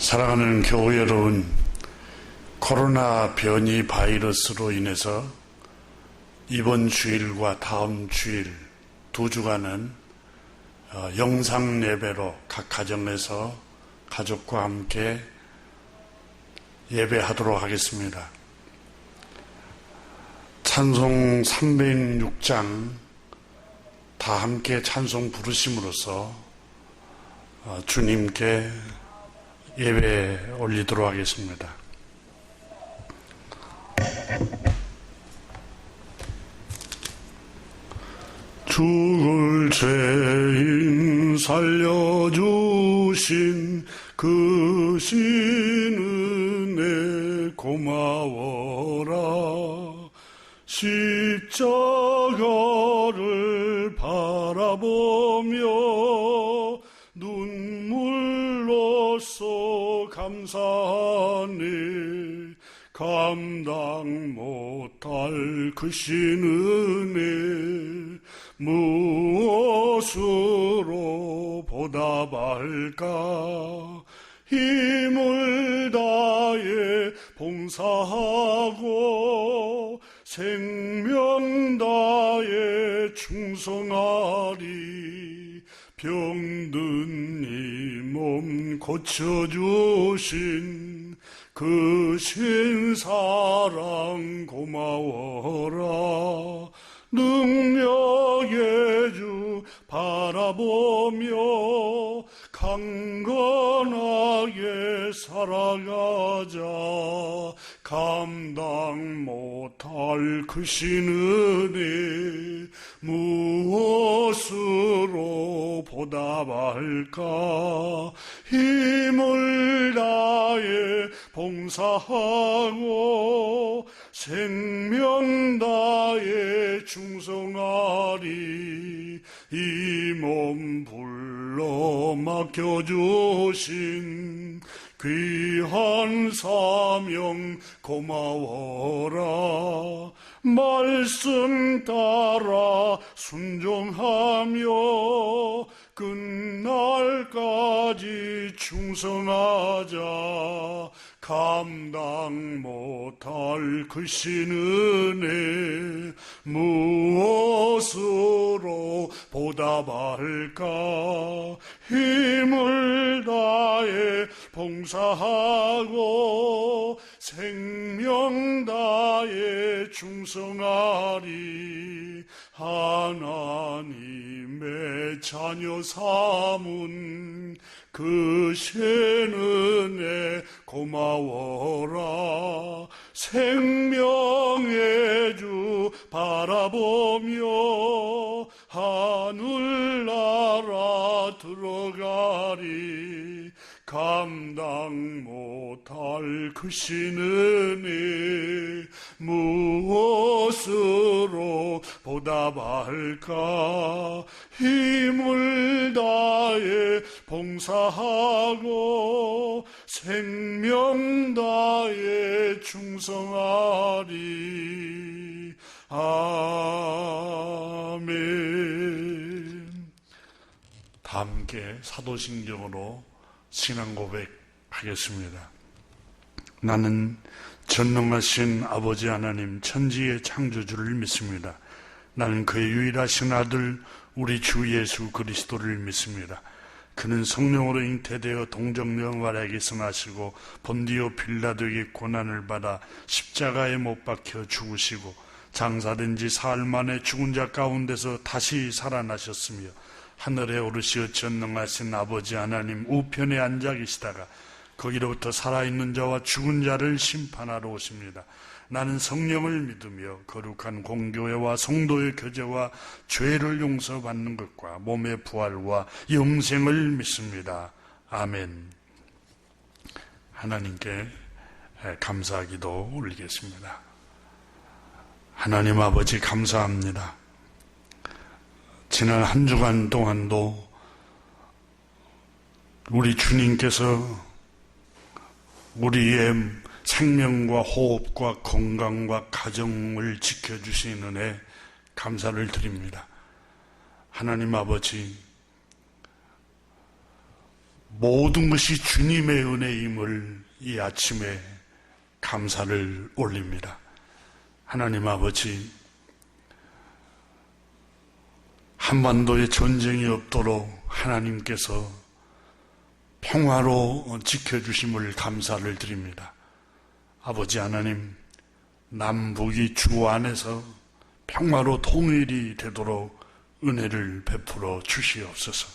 사랑하는 교우 여러분, 코로나 변이 바이러스로 인해서 이번 주일과 다음 주일 두 주간은 영상 예배로 각 가정에서 가족과 함께 예배하도록 하겠습니다. 찬송 306장 다 함께 찬송 부르심으로써 주님께 예배 올리도록 하겠습니다. 죽을 죄인 살려주신 그 신은혜 고마워라. 십자가를 바라보며 눈물로써 감사하네. 감당 못할 그 신은혜 무엇으로 보답할까. 힘을 다해 봉사하고 생명 다해 충성하리. 병든 이 몸 고쳐주신 그 신사랑 고마워라. 능력의 주 바라보며 강건하게 살아가자. 감당 못할 그 신은혜 무엇으로 보답할까. 힘을 다해 봉사하고 생명 다해 충성하리. 이 몸 불러 맡겨주신 귀한 사명 고마워라. 말씀 따라 순종하며 끝날까지 충성하자. 감당 못할 그 신은혜 무엇으로 보답할까. 힘을 다해 봉사하고 생명 다해 충성하리. 하나님의 자녀 삼은 그 신은혜 고마워라. 생명의 주 바라보며 하늘나라 들어가리. 감당 못할 그 신은혜 무엇으로 보답할까. 힘을 다해 봉사하고 생명 다해 충성하리. 아멘. 다 함께 사도신경으로 신앙 고백하겠습니다. 나는 전능하신 아버지 하나님 천지의 창조주를 믿습니다. 나는 그의 유일하신 아들 우리 주 예수 그리스도를 믿습니다. 그는 성령으로 잉태되어 동정녀마리아에게서 나시고 본디오 빌라도에게 고난을 받아 십자가에 못 박혀 죽으시고 장사된 지 사흘 만에 죽은 자 가운데서 다시 살아나셨으며 하늘에 오르시어 전능하신 아버지 하나님 우편에 앉아 계시다가 거기로부터 살아있는 자와 죽은 자를 심판하러 오십니다. 나는 성령을 믿으며 거룩한 공교회와 성도의 교제와 죄를 용서받는 것과 몸의 부활과 영생을 믿습니다. 아멘. 하나님께 감사기도 올리겠습니다. 하나님 아버지 감사합니다. 지난 한 주간 동안도 우리 주님께서 우리의 생명과 호흡과 건강과 가정을 지켜주시는 은혜 감사를 드립니다. 하나님 아버지, 모든 것이 주님의 은혜임을 이 아침에 감사를 올립니다. 하나님 아버지, 한반도에 전쟁이 없도록 하나님께서 평화로 지켜주심을 감사를 드립니다. 아버지 하나님, 남북이 주 안에서 평화로 통일이 되도록 은혜를 베풀어 주시옵소서.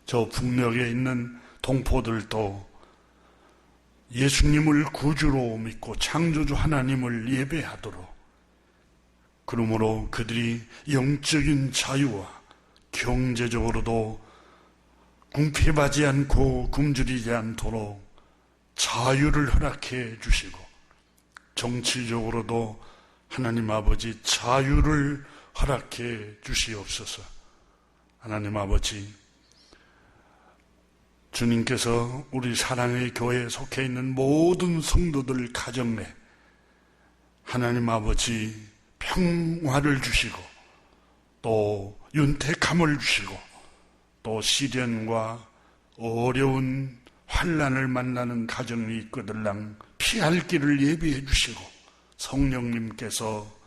저 북녘에 있는 동포들도 예수님을 구주로 믿고 창조주 하나님을 예배하도록, 그러므로 그들이 영적인 자유와 경제적으로도 궁핍하지 않고 굶주리지 않도록 자유를 허락해 주시고, 정치적으로도 하나님 아버지 자유를 허락해 주시옵소서. 하나님 아버지, 주님께서 우리 사랑의 교회에 속해 있는 모든 성도들 가정 내 하나님 아버지 평화를 주시고, 또 윤택함을 주시고, 또 시련과 어려운 환난을 만나는 가정이 있거들랑 피할 길을 예비해 주시고, 성령님께서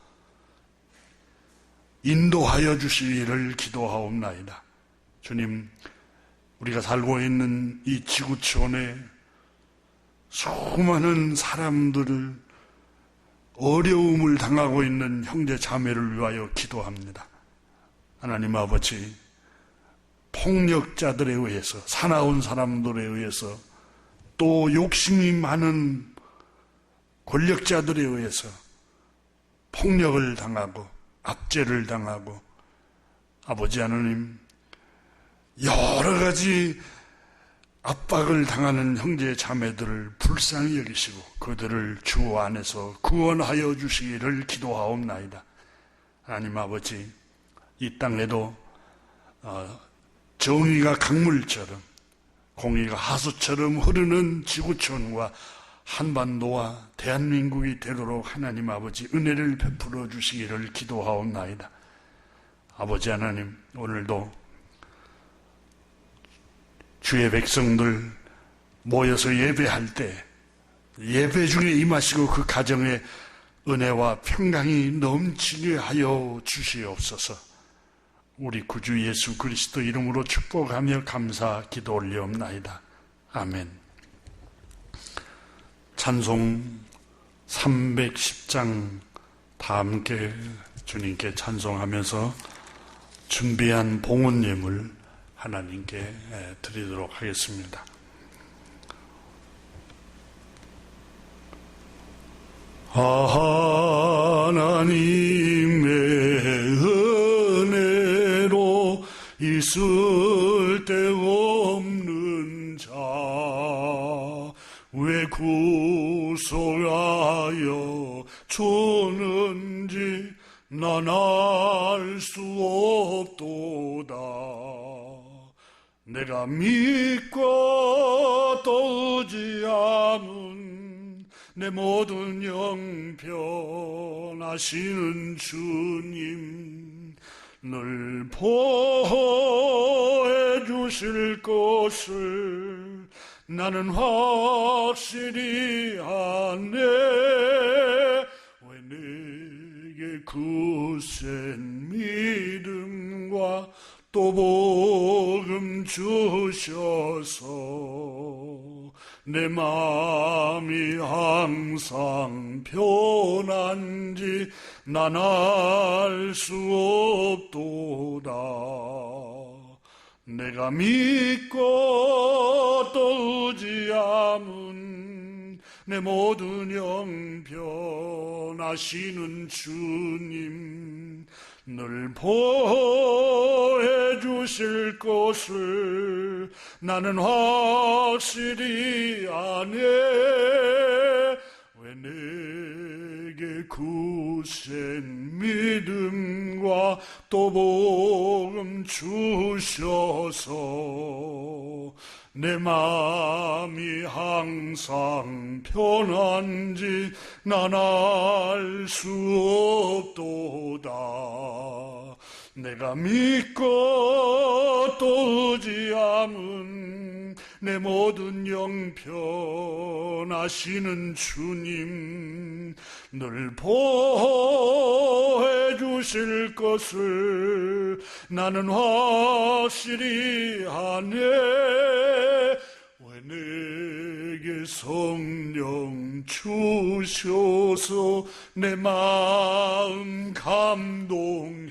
인도하여 주시기를 기도하옵나이다. 주님, 우리가 살고 있는 이 지구촌에 수많은 사람들을 어려움을 당하고 있는 형제 자매를 위하여 기도합니다. 하나님 아버지, 폭력자들에 의해서, 사나운 사람들에 의해서, 또 욕심이 많은 권력자들에 의해서 폭력을 당하고 압제를 당하고, 아버지 하나님, 여러 가지 압박을 당하는 형제 자매들을 불쌍히 여기시고 그들을 주 안에서 구원하여 주시기를 기도하옵나이다. 하나님 아버지, 이 땅에도 정의가 강물처럼, 공의가 하수처럼 흐르는 지구촌과 한반도와 대한민국이 되도록 하나님 아버지 은혜를 베풀어 주시기를 기도하옵나이다. 아버지 하나님, 오늘도 주의 백성들 모여서 예배할 때 예배 중에 임하시고 그 가정에 은혜와 평강이 넘치게 하여 주시옵소서. 우리 구주 예수 그리스도 이름으로 축복하며 감사 기도 올리옵나이다. 아멘. 찬송 310장 다 함께 주님께 찬송하면서 준비한 봉헌 예물 하나님께 드리도록 하겠습니다. 하나님의 은혜로 있을 데 없는 자 왜 구속하여 주는지 난 알 수 없도다. 내가 믿고 또 의지 않은 내 모든 영편하시는 주님, 늘 보호해 주실 것을 나는 확실히 아네. 왜 내게 굳센 믿음과 또 복음 주셔서 내 마음이 항상 편한지 난 알 수 없도다. 내가 믿고 또 의지함은 내 모든 영편하시는 주님, 늘 보호해 주실 것을 나는 확실히 아네. 왜 내게 굳센 믿음과 또 복음 주셔서 내 마음이 항상 편한지 난 알 수 없도다. 내가 믿고 또 의지함은 내 모든 영편 아시는 주님, 늘 보호해 주실 것을 나는 확실히 아네. 왜 내게 성령 주셔서 내 마음 감동해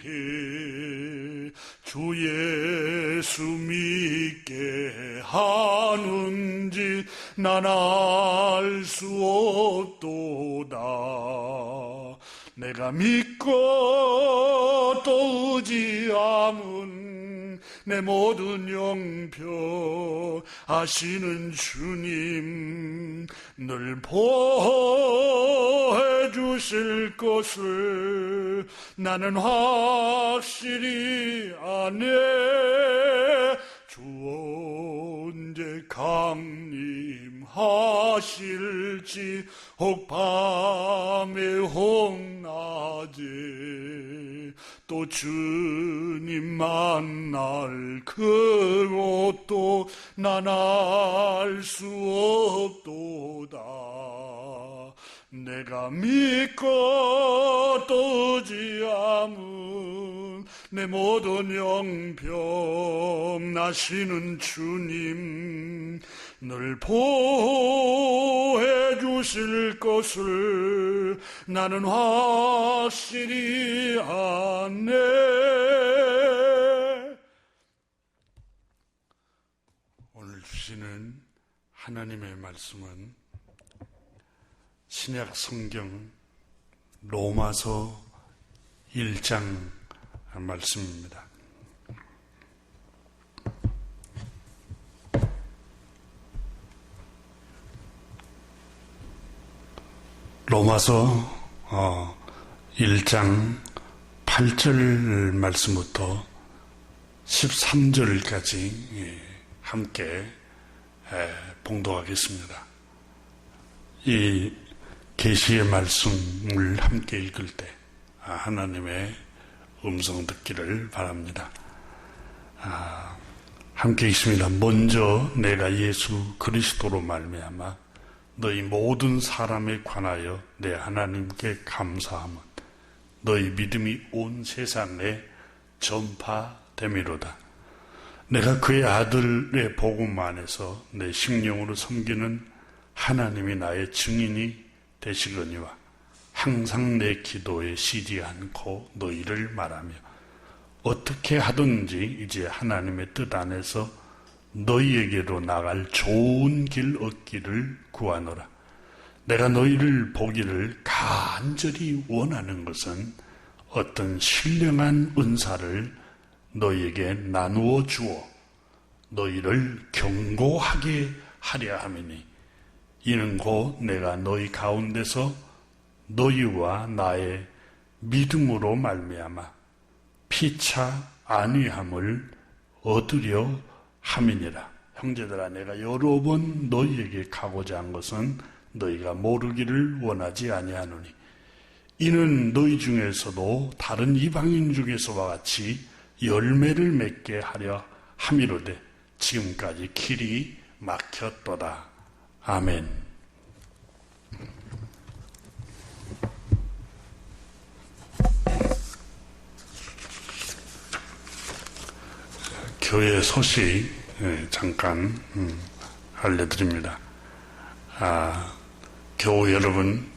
주 예수 믿게 하는지 난 알 수 없도다. 내가 믿고 또 의지함은 내 모든 영표 아시는 주님, 늘 보호해 주실 것을 나는 확실히 아네. 주 언제 강림하실지 혹 밤에 혹 낮에 또 주님 만날 그것도 난 알 수 없도다. 내가 믿고 또 의지함은 내 모든 영병 나시는 주님, 늘 보호해 주실 것을 나는 확실히 아네. 오늘 주시는 하나님의 말씀은 신약 성경 로마서 1장 말씀입니다. 로마서 1장 8절 말씀부터 13절까지 함께 봉독하겠습니다. 이 계시의 말씀을 함께 읽을 때 하나님의 음성 듣기를 바랍니다. 함께 읽습니다. 먼저 내가 예수 그리스도로 말미암아 너희 모든 사람에 관하여 내 하나님께 감사함은 너희 믿음이 온 세상에 전파됨이로다. 내가 그의 아들의 복음 안에서 내 심령으로 섬기는 하나님이 나의 증인이 되시거니와 항상 내 기도에 쉬지 않고 너희를 말하며 어떻게 하든지 이제 하나님의 뜻 안에서 너희에게로 나갈 좋은 길 얻기를 구하노라. 내가 너희를 보기를 간절히 원하는 것은 어떤 신령한 은사를 너희에게 나누어 주어 너희를 경고하게 하려 함이니 이는 곧 내가 너희 가운데서 너희와 나의 믿음으로 말미암아 피차 안위함을 얻으려 함이니라. 형제들아, 내가 여러 번 너희에게 가고자 한 것은 너희가 모르기를 원하지 아니하노니 이는 너희 중에서도 다른 이방인 중에서와 같이 열매를 맺게 하려 함이로되 지금까지 길이 막혔도다. 아멘. 교회 소식 잠깐 알려드립니다. 교우 여러분,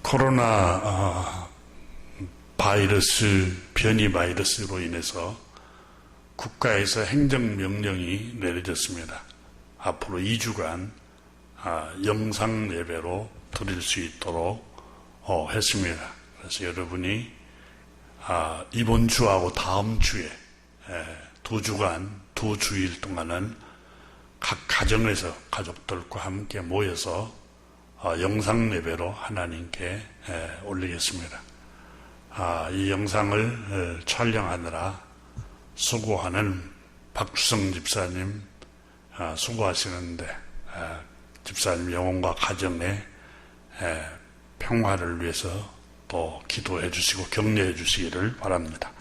코로나 바이러스, 변이 바이러스로 인해서 국가에서 행정명령이 내려졌습니다. 앞으로 2주간 영상 예배로 드릴 수 있도록 했습니다. 그래서 여러분이 이번 주하고 다음 주에 2주간, 2주일 동안은 각 가정에서 가족들과 함께 모여서 영상 예배로 하나님께 올리겠습니다. 이 영상을 촬영하느라 수고하는 박주성 집사님 수고하시는데 집사님 영혼과 가정의 평화를 위해서 또 기도해 주시고 격려해 주시기를 바랍니다.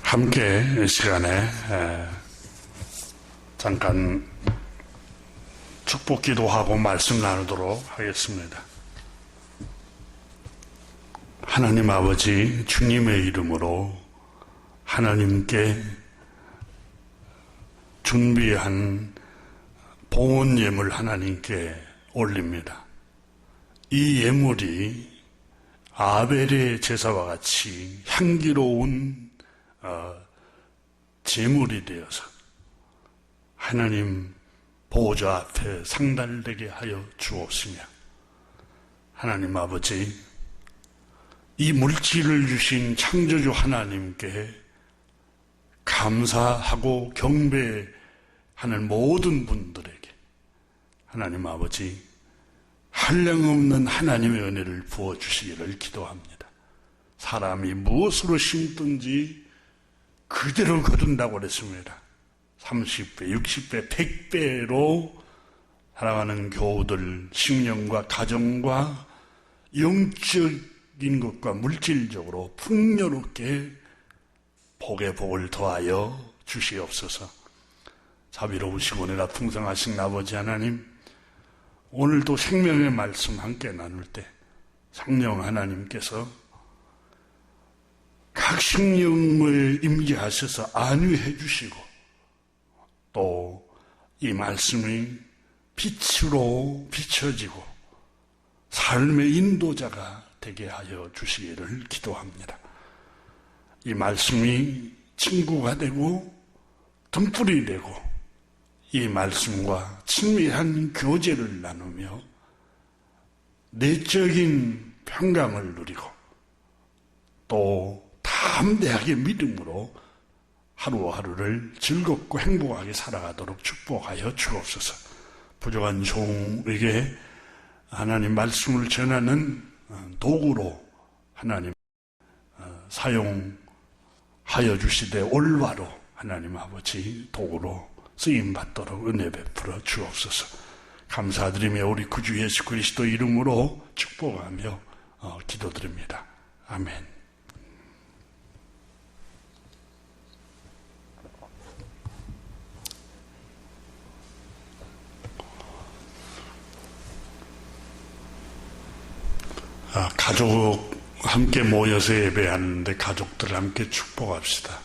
함께 이 시간에 잠깐 축복 기도하고 말씀 나누도록 하겠습니다. 하나님 아버지, 주님의 이름으로 하나님께 준비한 봉헌 예물 하나님께 올립니다. 이 예물이 아벨의 제사와 같이 향기로운 제물이 되어서 하나님 보호자 앞에 상달되게 하여 주옵시며, 하나님 아버지, 이 물질을 주신 창조주 하나님께 감사하고 경배하는 모든 분들에게 하나님 아버지 한량없는 하나님의 은혜를 부어주시기를 기도합니다. 사람이 무엇으로 심든지 그대로 거둔다고 그랬습니다. 30배, 60배, 100배로 살아가는 교우들 심령과 가정과 영적인 것과 물질적으로 풍요롭게 복의 복을 더하여 주시옵소서. 자비로우시고 은혜가 풍성하신 아버지 하나님, 오늘도 생명의 말씀 함께 나눌 때 성령 하나님께서 각 심령을 임재하셔서 안위해 주시고, 또 이 말씀이 빛으로 비춰지고 삶의 인도자가 되게 하여 주시기를 기도합니다. 이 말씀이 친구가 되고 등불이 되고 이 말씀과 친밀한 교제를 나누며 내적인 평강을 누리고 또 담대하게 믿음으로 하루하루를 즐겁고 행복하게 살아가도록 축복하여 주옵소서. 부족한 종에게 하나님 말씀을 전하는 도구로 하나님 사용하여 주시되 올바로 하나님 아버지 도구로 쓰임받도록 은혜 베풀어 주옵소서. 감사드리며 우리 구주 예수 그리스도 이름으로 축복하며 기도드립니다. 아멘. 가족 함께 모여서 예배하는데 가족들 함께 축복합시다.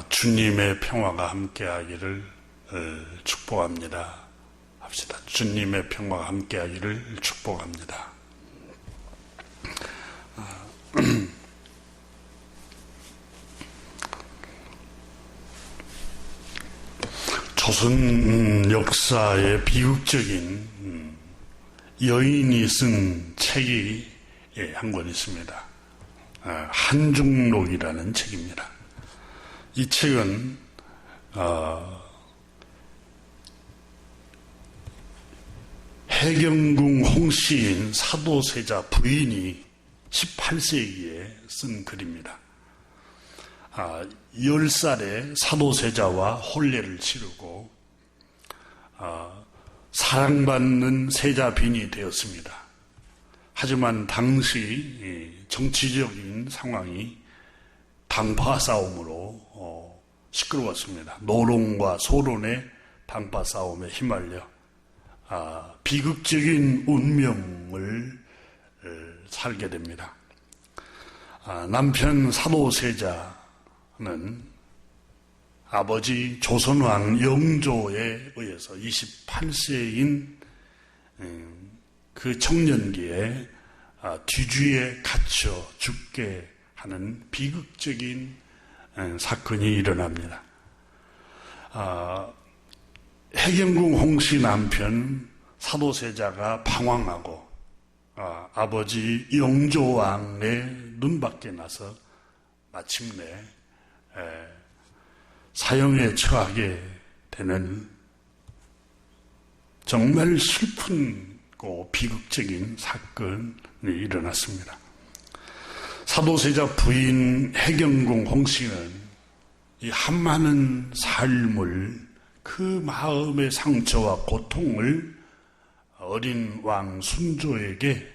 주님의 평화가 함께하기를 축복합니다. 합시다. 주님의 평화가 함께하기를 축복합니다. 조선 역사의 비극적인 여인이 쓴 책이 한 권 있습니다. 한중록이라는 책입니다. 이 책은 해경궁 홍씨인 사도세자 부인이 18세기에 쓴 글입니다. 10살에 사도세자와 혼례를 치르고 사랑받는 세자빈이 되었습니다. 하지만 당시 정치적인 상황이 당파 싸움으로 시끄러웠습니다. 노론과 소론의 당파 싸움에 휘말려 비극적인 운명을 살게 됩니다. 남편 사도세자는 아버지 조선왕 영조에 의해서 28세인 그 청년기에 뒤주에 갇혀 죽게 하는 비극적인 사건이 일어납니다. 해경궁 홍씨 남편 사도세자가 방황하고 아버지 영조왕의 눈밖에 나서 마침내 사형에 처하게 되는 정말 슬픈고 비극적인 사건이 일어났습니다. 사도세자 부인 해경궁 홍씨는 이 한많은 삶을, 그 마음의 상처와 고통을 어린 왕 순조에게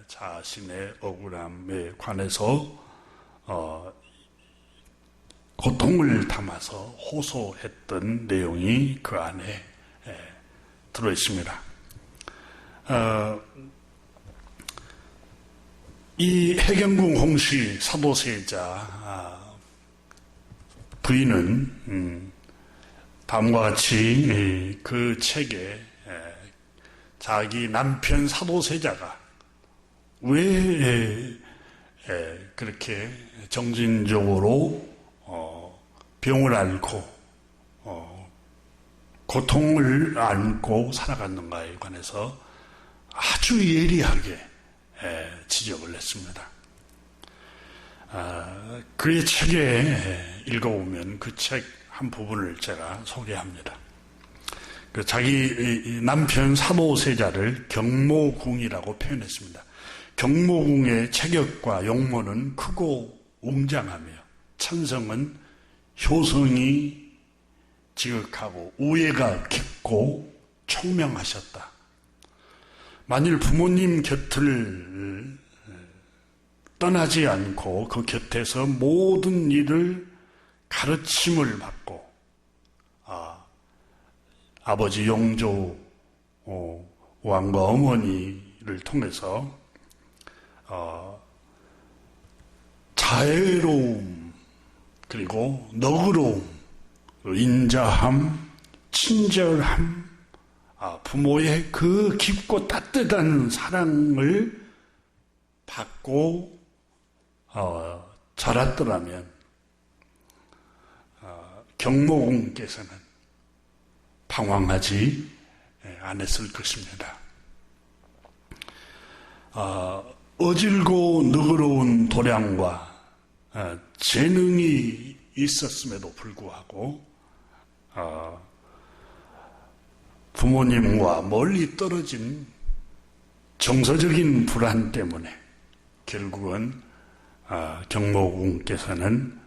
자신의 억울함에 관해서 고통을 담아서 호소했던 내용이 그 안에 들어있습니다. 이 해경궁 홍씨 사도세자 부인은 다음과 같이 그 책에 자기 남편 사도세자가 왜 그렇게 정신적으로 병을 앓고 고통을 안고 살아갔는가에 관해서 아주 예리하게 지적을 했습니다. 그의 책에 읽어보면 그 책 한 부분을 제가 소개합니다. 자기 남편 사도세자를 경모궁이라고 표현했습니다. 경모궁의 체격과 용모는 크고 웅장하며 천성은 효성이 지극하고 우애가 깊고 총명하셨다. 만일 부모님 곁을 떠나지 않고 그 곁에서 모든 일을 가르침을 받고 아버지 영조 왕과 어머니를 통해서 자애로움 그리고 너그러움, 인자함, 친절함, 부모의 그 깊고 따뜻한 사랑을 받고 자랐더라면 경모궁께서는 방황하지 않았을 것입니다. 어질고 너그러운 도량과 재능이 있었음에도 불구하고 부모님과 멀리 떨어진 정서적인 불안 때문에 결국은 경모궁께서는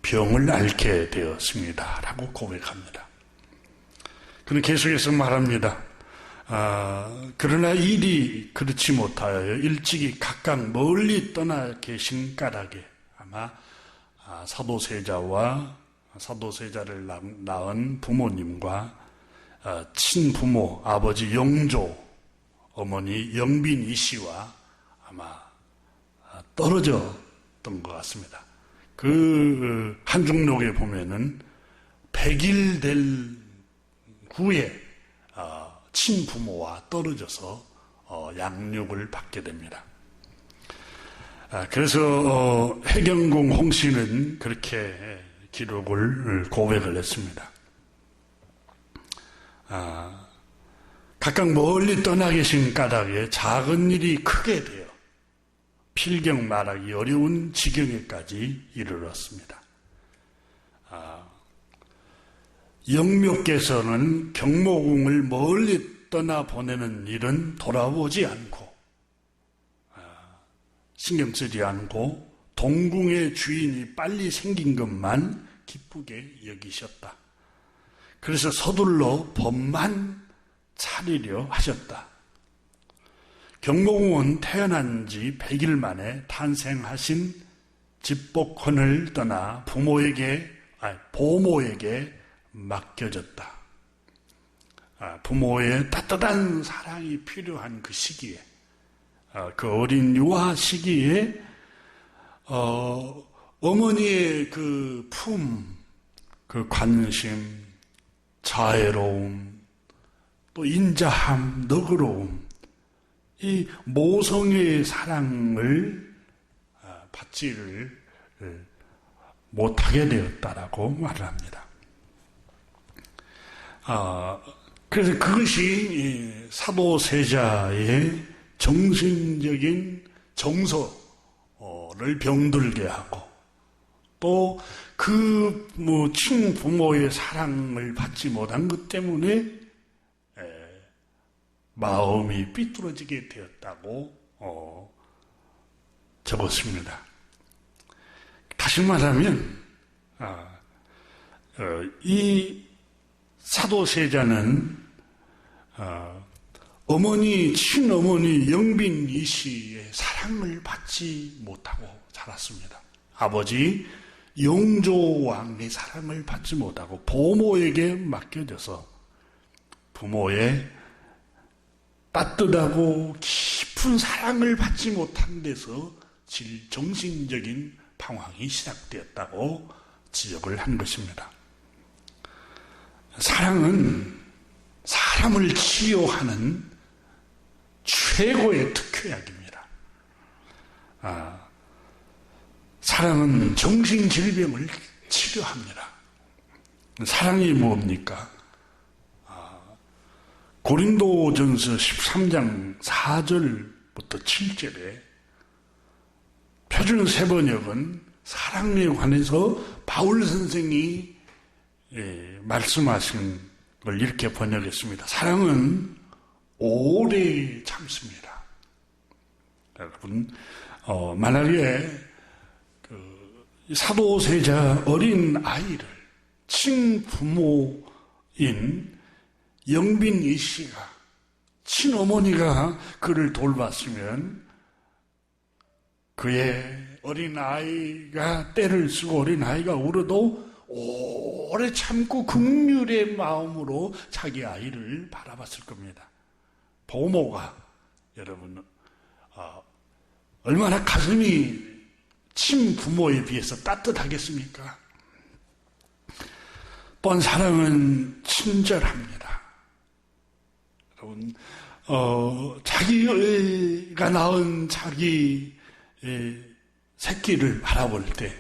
병을 앓게 되었습니다. 라고 고백합니다. 그는 계속해서 말합니다. 그러나 일이 그렇지 못하여 일찍이 각각 멀리 떠나 계신 까닭에 아마 사도세자와 사도세자를 낳은 부모님과 친부모 아버지 영조 어머니 영빈 이씨와 아마 떨어졌던 것 같습니다. 그 한중록에 보면은 100일 될 후에 친부모와 떨어져서 양육을 받게 됩니다. 그래서 해경궁 홍씨는 그렇게 기록을 고백을 했습니다. 각각 멀리 떠나 계신 까닭에 작은 일이 크게 되어 필경 말하기 어려운 지경에까지 이르렀습니다. 영묘께서는 경모궁을 멀리 떠나 보내는 일은 돌아오지 않고 신경 쓰지 않고 동궁의 주인이 빨리 생긴 것만 기쁘게 여기셨다. 그래서 서둘러 법만 차리려 하셨다. 경모궁은 태어난 지 100일 만에 탄생하신 집복헌을 떠나 보모에게 맡겨졌다. 부모의 따뜻한 사랑이 필요한 그 시기에, 그 어린 유아 시기에 어머니의 그 품, 그 관심, 자애로움, 또 인자함, 너그러움, 이 모성의 사랑을 받지를 못하게 되었다라고 말을 합니다. 그래서 그것이 사도세자의 정신적인 정서를 병들게 하고 또 그 친부모의 사랑을 받지 못한 것 때문에 마음이 삐뚤어지게 되었다고 적었습니다. 다시 말하면 이 사도세자는 어머니, 친어머니 영빈 이씨의 사랑을 받지 못하고 자랐습니다. 아버지 영조왕의 사랑을 받지 못하고 보모에게 맡겨져서 부모의 따뜻하고 깊은 사랑을 받지 못한 데서 정신적인 방황이 시작되었다고 지적을 한 것입니다. 사랑은 사람을 치유하는 최고의 특효약입니다. 사랑은 정신질병을 치료합니다. 사랑이 뭡니까? 고린도전서 13장 4절부터 7절에 표준 세번역은 사랑에 관해서 바울 선생이 말씀하신 걸 이렇게 번역했습니다. 사랑은 오래 참습니다. 여러분, 만약에 사도세자 어린 아이를 친부모인 영빈 이씨가 친어머니가 그를 돌봤으면 그의 어린아이가 때를 쓰고 어린아이가 울어도 오래 참고 긍휼의 마음으로 자기 아이를 바라봤을 겁니다. 부모가 여러분 얼마나 가슴이 친부모에 비해서 따뜻하겠습니까? 또한 사랑은 친절합니다. 여러분 자기가 낳은 자기 새끼를 바라볼 때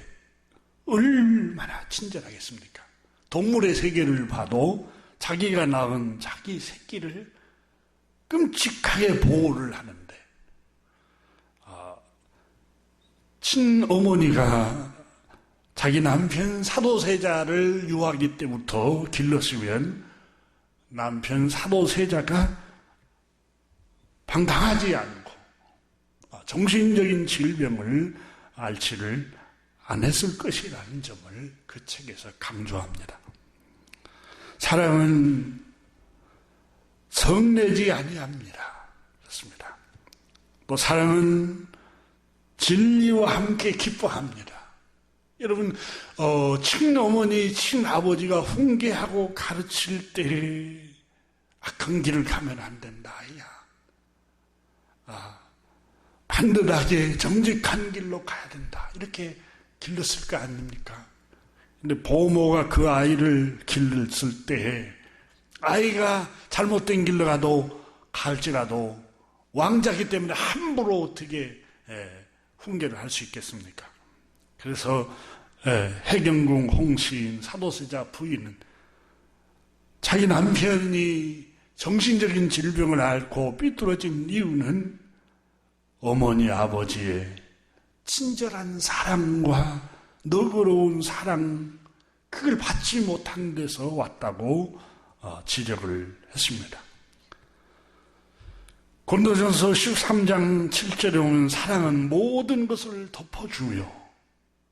얼마나 친절하겠습니까? 동물의 세계를 봐도 자기가 낳은 자기 새끼를 끔찍하게 보호를 하는데 친어머니가 자기 남편 사도세자를 유아기 때부터 길렀으면 남편 사도세자가 방탕하지 않고 정신적인 질병을 앓지를 안 했을 것이라는 점을 그 책에서 강조합니다. 사랑은 성내지 아니합니다. 그렇습니다. 또 사랑은 진리와 함께 기뻐합니다. 여러분, 친어머니, 친아버지가 훈계하고 가르칠 때 악한 길을 가면 안 된다, 아이야. 반듯하게 정직한 길로 가야 된다. 이렇게 길렀을 거 아닙니까? 근데 부모가 그 아이를 길렀을 때 아이가 잘못된 길로 갈지라도 왕자기 때문에 함부로 어떻게 훈계를 할 수 있겠습니까? 그래서 해경궁 홍시인 사도세자 부인은 자기 남편이 정신적인 질병을 앓고 삐뚤어진 이유는 어머니 아버지의 친절한 사랑과 너그러운 사랑, 그걸 받지 못한 데서 왔다고 지적을 했습니다. 고린도전서 13장 7절에 보면 사랑은 모든 것을 덮어주며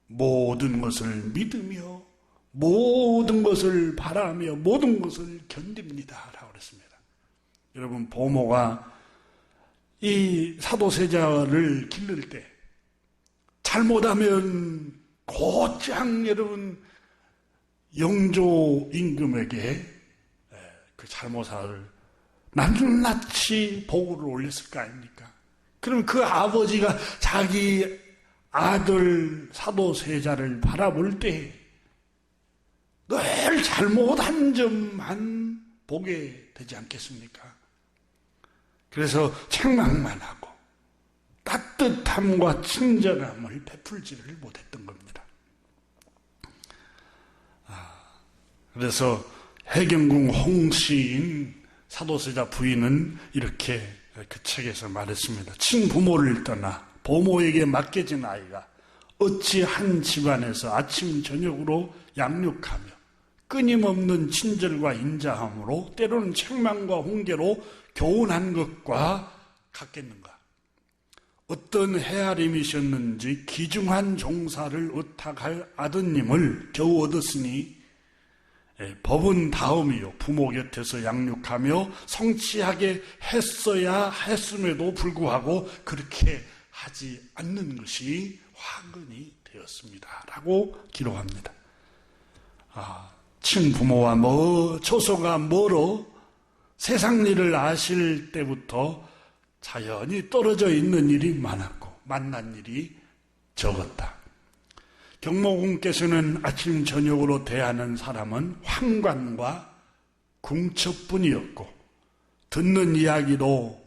모든 것을 믿으며 모든 것을 바라며 모든 것을 견딥니다 라고 그랬습니다. 여러분, 부모가 이 사도세자를 기를 때 잘못하면 곧장 여러분 영조 임금에게 그 잘못을 낱낱이 보고를 올렸을 거 아닙니까? 그럼 그 아버지가 자기 아들 사도세자를 바라볼 때 늘 잘못한 점만 보게 되지 않겠습니까? 그래서 책망만 하고 따뜻함과 친절함을 베풀지를 못했던 겁니다. 그래서 해경궁 홍시인 사도세자 부인은 이렇게 그 책에서 말했습니다. 친부모를 떠나 부모에게 맡겨진 아이가 어찌 한 집안에서 아침 저녁으로 양육하며 끊임없는 친절과 인자함으로 때로는 책망과 훈계로 교훈한 것과 같겠는가? 어떤 헤아림이셨는지 귀중한 종사를 의탁할 아드님을 겨우 얻었으니 법은 다음이요 부모 곁에서 양육하며 성취하게 했어야 했음에도 불구하고 그렇게 하지 않는 것이 화근이 되었다. 되었습니다. 라고 기록합니다. 친부모와 초소가 멀어 세상 일을 아실 때부터 자연히 떨어져 있는 일이 많았고 만난 일이 적었다. 경모궁께서는 아침 저녁으로 대하는 사람은 황관과 궁첩뿐이었고 듣는 이야기도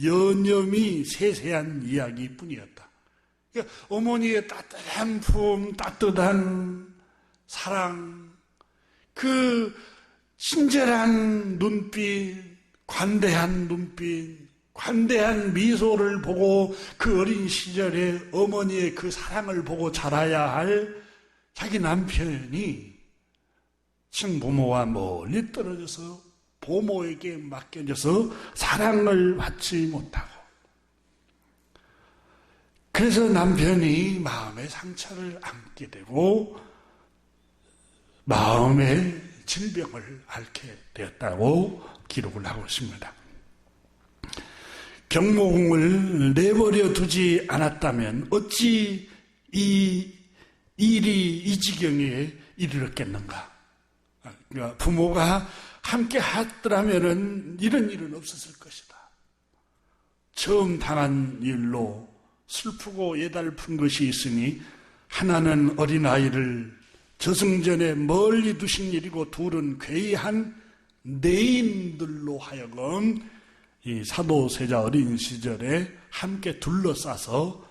여념이 세세한 이야기뿐이었다. 그러니까 어머니의 따뜻한 품, 따뜻한 사랑, 그 친절한 눈빛, 관대한 눈빛, 관대한 미소를 보고 그 어린 시절에 어머니의 그 사랑을 보고 자라야 할 자기 남편이 친부모와 멀리 떨어져서 보모에게 맡겨져서 사랑을 받지 못하고, 그래서 남편이 마음의 상처를 안게 되고 마음의 질병을 앓게 되었다고 기록을 하고 있습니다. 경모궁을 내버려 두지 않았다면 어찌 이 일이 이 지경에 이르렀겠는가? 그러니까 부모가 함께 하더라면 이런 일은 없었을 것이다. 처음 당한 일로 슬프고 예달픈 것이 있으니 하나는 어린아이를 저승전에 멀리 두신 일이고 둘은 괴이한 내인들로 하여금 이 사도세자 어린 시절에 함께 둘러싸서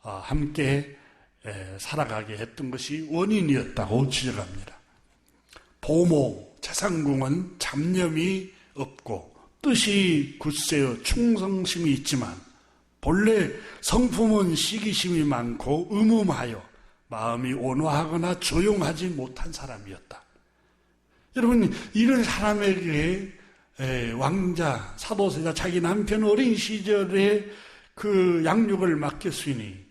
함께 살아가게 했던 것이 원인이었다고 지적합니다. 보모, 차상궁은 잡념이 없고 뜻이 굳세어 충성심이 있지만 본래 성품은 시기심이 많고 음음하여 마음이 온화하거나 조용하지 못한 사람이었다. 여러분, 이런 사람에게 왕자, 사도세자, 자기 남편 어린 시절에 그 양육을 맡겼으니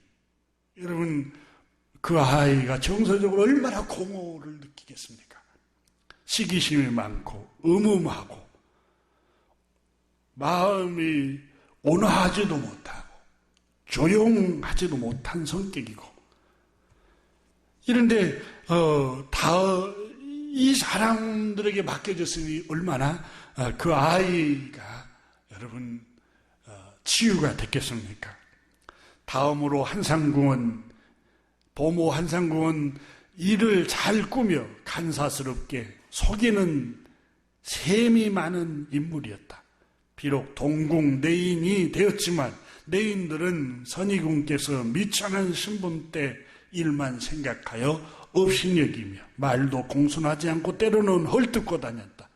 여러분, 그 아이가 정서적으로 얼마나 공허를 느끼겠습니까? 시기심이 많고 음음하고 마음이 온화하지도 못하고 조용하지도 못한 성격이고, 이런데 이 사람들에게 맡겨졌으니 얼마나 그 아이가 여러분 치유가 됐겠습니까? 다음으로 보모 한상궁은 일을 잘 꾸며 간사스럽게 속이는 셈이 많은 인물이었다. 비록 동궁 내인이 되었지만 내인들은 선의궁께서 미천한 신분 때 일만 생각하여 업신여기며 말도 공손하지 않고 때로는 헐뜯고 다녔다.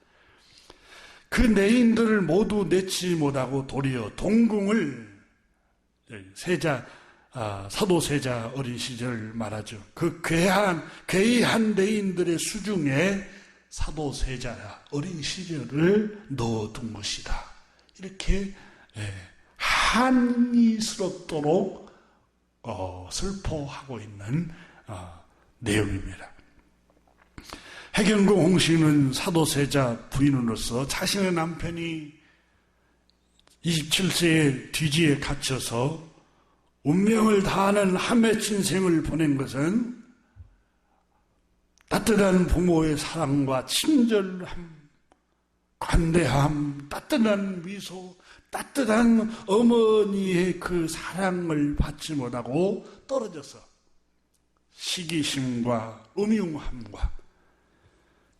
그 내인들을 모두 내치 못하고 도리어 동궁을 사도세자 어린 시절 말하죠. 그 괴이한 내인들의 수중에 사도세자 어린 시절을 넣어둔 것이다. 이렇게 한이스럽도록 슬퍼하고 있는 내용입니다. 해경궁 홍씨는 사도세자 부인으로서 자신의 남편이 27세의 뒤지에 갇혀서 운명을 다하는 한맺힌 생을 보낸 것은 따뜻한 부모의 사랑과 친절함, 관대함, 따뜻한 미소, 따뜻한 어머니의 그 사랑을 받지 못하고 떨어져서 시기심과 음흉함과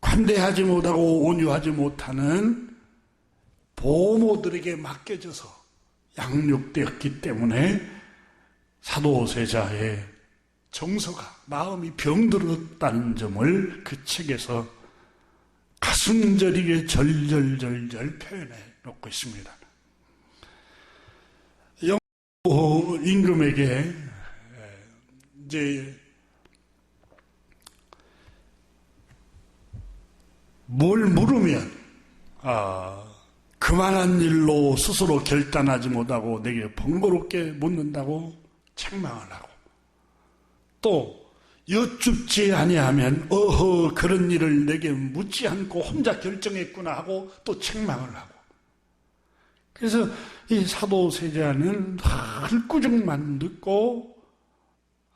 관대하지 못하고 온유하지 못하는 보모들에게 맡겨져서 양육되었기 때문에 사도세자의 정서가, 마음이 병들었다는 점을 그 책에서 가슴 저리게 절절절절 표현해 놓고 있습니다. 임금에게 이제 뭘 물으면 그만한 일로 스스로 결단하지 못하고 내게 번거롭게 묻는다고 책망을 하고, 또 여쭙지 아니하면 어허 그런 일을 내게 묻지 않고 혼자 결정했구나 하고 또 책망을 하고, 그래서 이 사도세자는 늘 꾸중만 듣고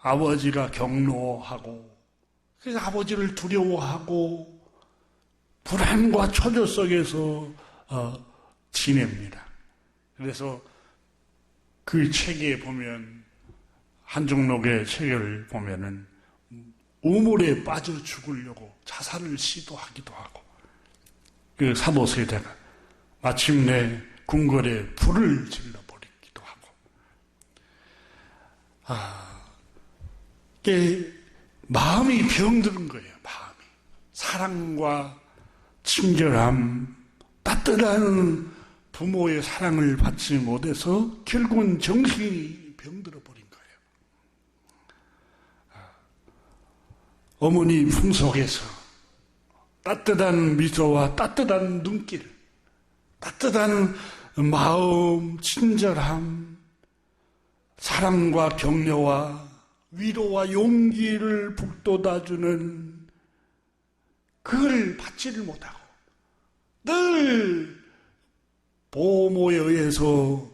아버지가 경노하고 그래서 아버지를 두려워하고 불안과 초조 속에서 지냅니다. 그래서 그 책에 보면 한종록의 책을 보면은 우물에 빠져 죽으려고 자살을 시도하기도 하고 그 사도 세자가 마침내 궁궐에 불을 질러버리기도 하고 이게 마음이 병든 거예요. 마음이 사랑과 친절함, 따뜻한 부모의 사랑을 받지 못해서 결국은 정신이 병들어 버린 거예요. 어머니 품 속에서 따뜻한 미소와 따뜻한 눈길, 따뜻한 마음, 친절함, 사랑과 격려와 위로와 용기를 북돋아주는 그걸 받지를 못하고 늘 보모에 의해서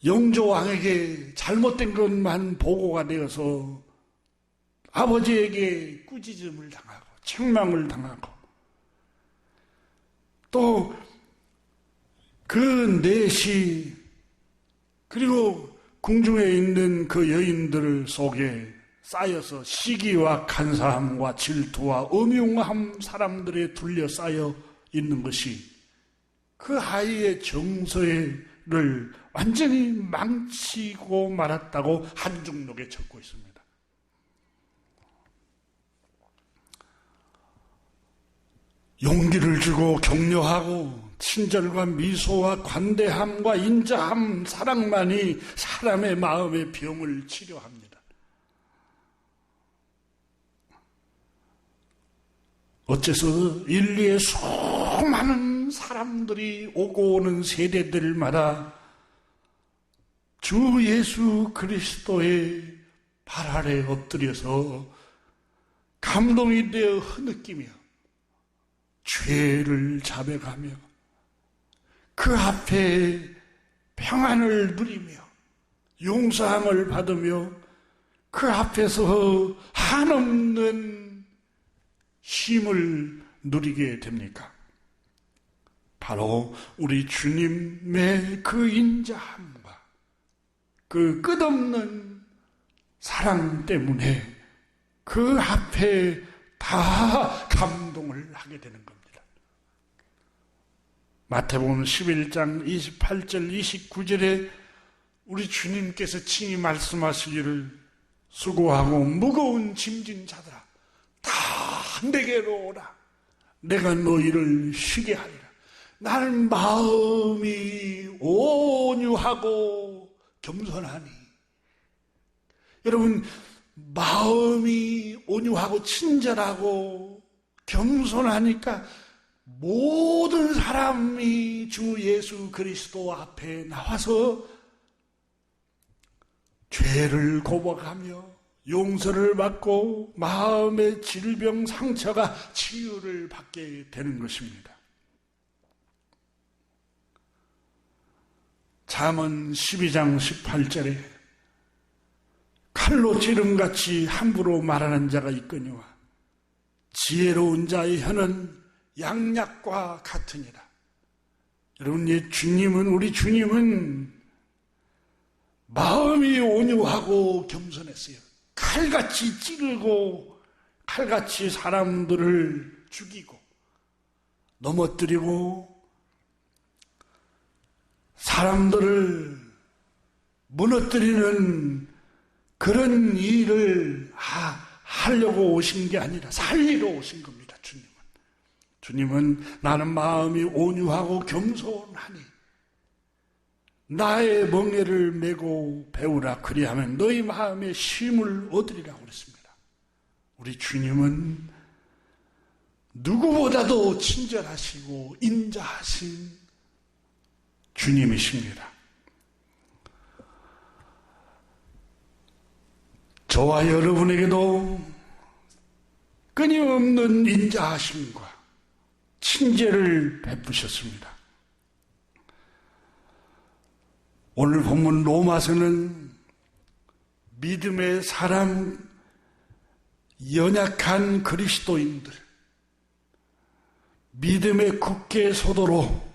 영조왕에게 잘못된 것만 보고가 되어서 아버지에게 꾸짖음을 당하고 책망을 당하고 또 그 내시 그리고 궁중에 있는 그 여인들 속에 쌓여서 시기와 간사함과 질투와 음흉함 사람들에 둘러싸여 있는 것이 그 아이의 정서를 완전히 망치고 말았다고 한중록에 적고 있습니다. 용기를 주고 격려하고 친절과 미소와 관대함과 인자함, 사랑만이 사람의 마음의 병을 치료합니다. 어째서 인류의 수많은 사람들이 오고 오는 세대들마다 주 예수 그리스도의 발 아래 엎드려서 감동이 되어 흐느끼며 죄를 자백하며 그 앞에 평안을 누리며 용서함을 받으며 그 앞에서 한없는 쉼을 누리게 됩니까? 바로 우리 주님의 그 인자함과 그 끝없는 사랑 때문에 그 앞에 다 감동을 하게 되는 겁니다. 마태복음 11장 28절 29절에 우리 주님께서 친히 말씀하시기를 수고하고 무거운 짐진 자들아 다 내게로 오라. 내가 너희를 쉬게 하리라. 나는 마음이 온유하고 겸손하니. 여러분 마음이 온유하고 친절하고 겸손하니까 모든 사람이 주 예수 그리스도 앞에 나와서 죄를 고백하며 용서를 받고 마음의 질병 상처가 치유를 받게 되는 것입니다. 잠언 12장 18절에 칼로 찌름같이 함부로 말하는 자가 있거니와 지혜로운 자의 혀는 양약과 같으니라. 여러분, 우리 주님은 마음이 온유하고 겸손했어요. 칼같이 찌르고 칼같이 사람들을 죽이고 넘어뜨리고 사람들을 무너뜨리는 그런 일을 하려고 오신 게 아니라 살리러 오신 겁니다. 주님은 나는 마음이 온유하고 겸손하니 나의 멍에를 메고 배우라. 그리하면 너희 마음에 쉼을 얻으리라고 그랬습니다. 우리 주님은 누구보다도 친절하시고 인자하신 주님이십니다. 저와 여러분에게도 끊임없는 인자하심과 친절을 베푸셨습니다. 오늘 본문 로마서는 믿음의 사람, 연약한 그리스도인들, 믿음의 굳게 서도록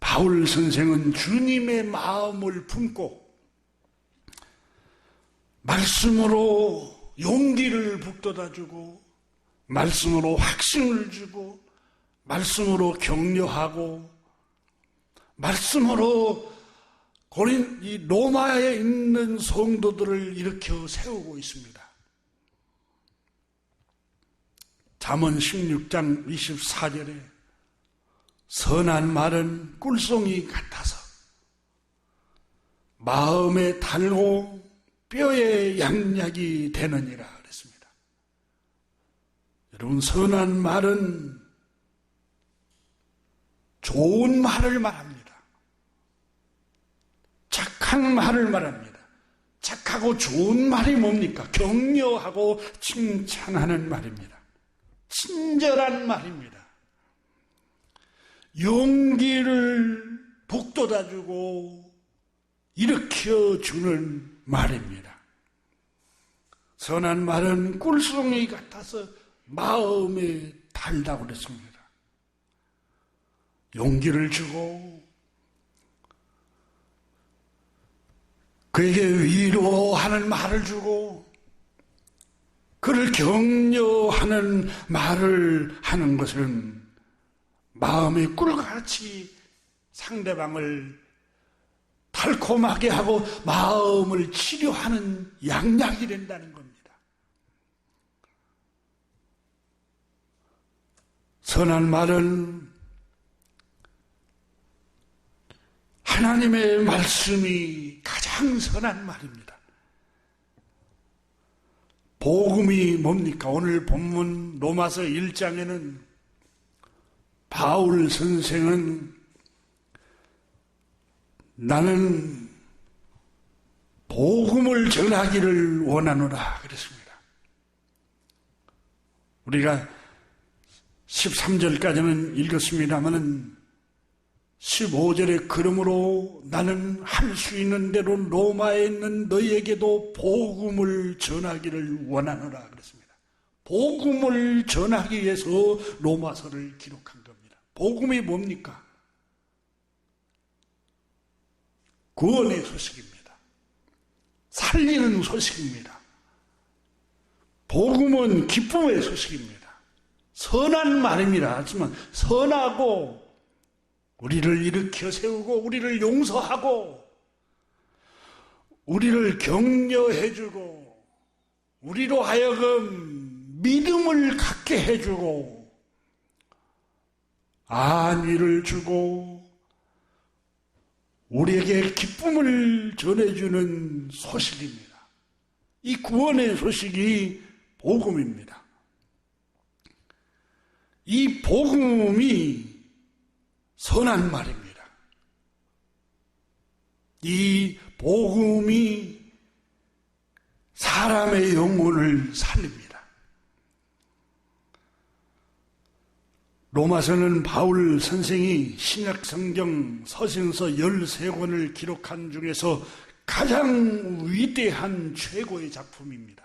바울 선생은 주님의 마음을 품고 말씀으로 용기를 북돋아주고 말씀으로 확신을 주고 말씀으로 격려하고 말씀으로 이 로마에 있는 성도들을 일으켜 세우고 있습니다. 잠언 16장 24절에 선한 말은 꿀송이 같아서 마음에 달고 뼈에 양약이 되느니라 그랬습니다. 여러분, 선한 말은 좋은 말을 말합니다. 착한 말을 말합니다. 착하고 좋은 말이 뭡니까? 격려하고 칭찬하는 말입니다. 친절한 말입니다. 용기를 북돋아주고 일으켜주는 말입니다. 선한 말은 꿀송이 같아서 마음에 달다고 그랬습니다. 용기를 주고 그에게 위로하는 말을 주고 그를 격려하는 말을 하는 것은 마음의 꿀같이 상대방을 달콤하게 하고 마음을 치료하는 양약이 된다는 겁니다. 선한 말은 하나님의 말씀이 가장 선한 말입니다. 복음이 뭡니까? 오늘 본문 로마서 1장에는 바울 선생은 나는 복음을 전하기를 원하노라 그랬습니다. 우리가 13절까지는 읽었습니다마는 15절에 그러므로 나는 할 수 있는 대로 로마에 있는 너희에게도 복음을 전하기를 원하노라 그랬습니다. 복음을 전하기 위해서 로마서를 기록한 겁니다. 복음이 뭡니까? 구원의 소식입니다. 살리는 소식입니다. 복음은 기쁨의 소식입니다. 선한 말입니다. 하지만 선하고 우리를 일으켜 세우고 우리를 용서하고 우리를 격려해주고 우리로 하여금 믿음을 갖게 해주고 안위를 주고 우리에게 기쁨을 전해주는 소식입니다. 이 구원의 소식이 복음입니다. 이 복음이 선한 말입니다. 이 복음이 사람의 영혼을 살립니다. 로마서는 바울 선생이 신약성경 서신서 13권을 기록한 중에서 가장 위대한 최고의 작품입니다.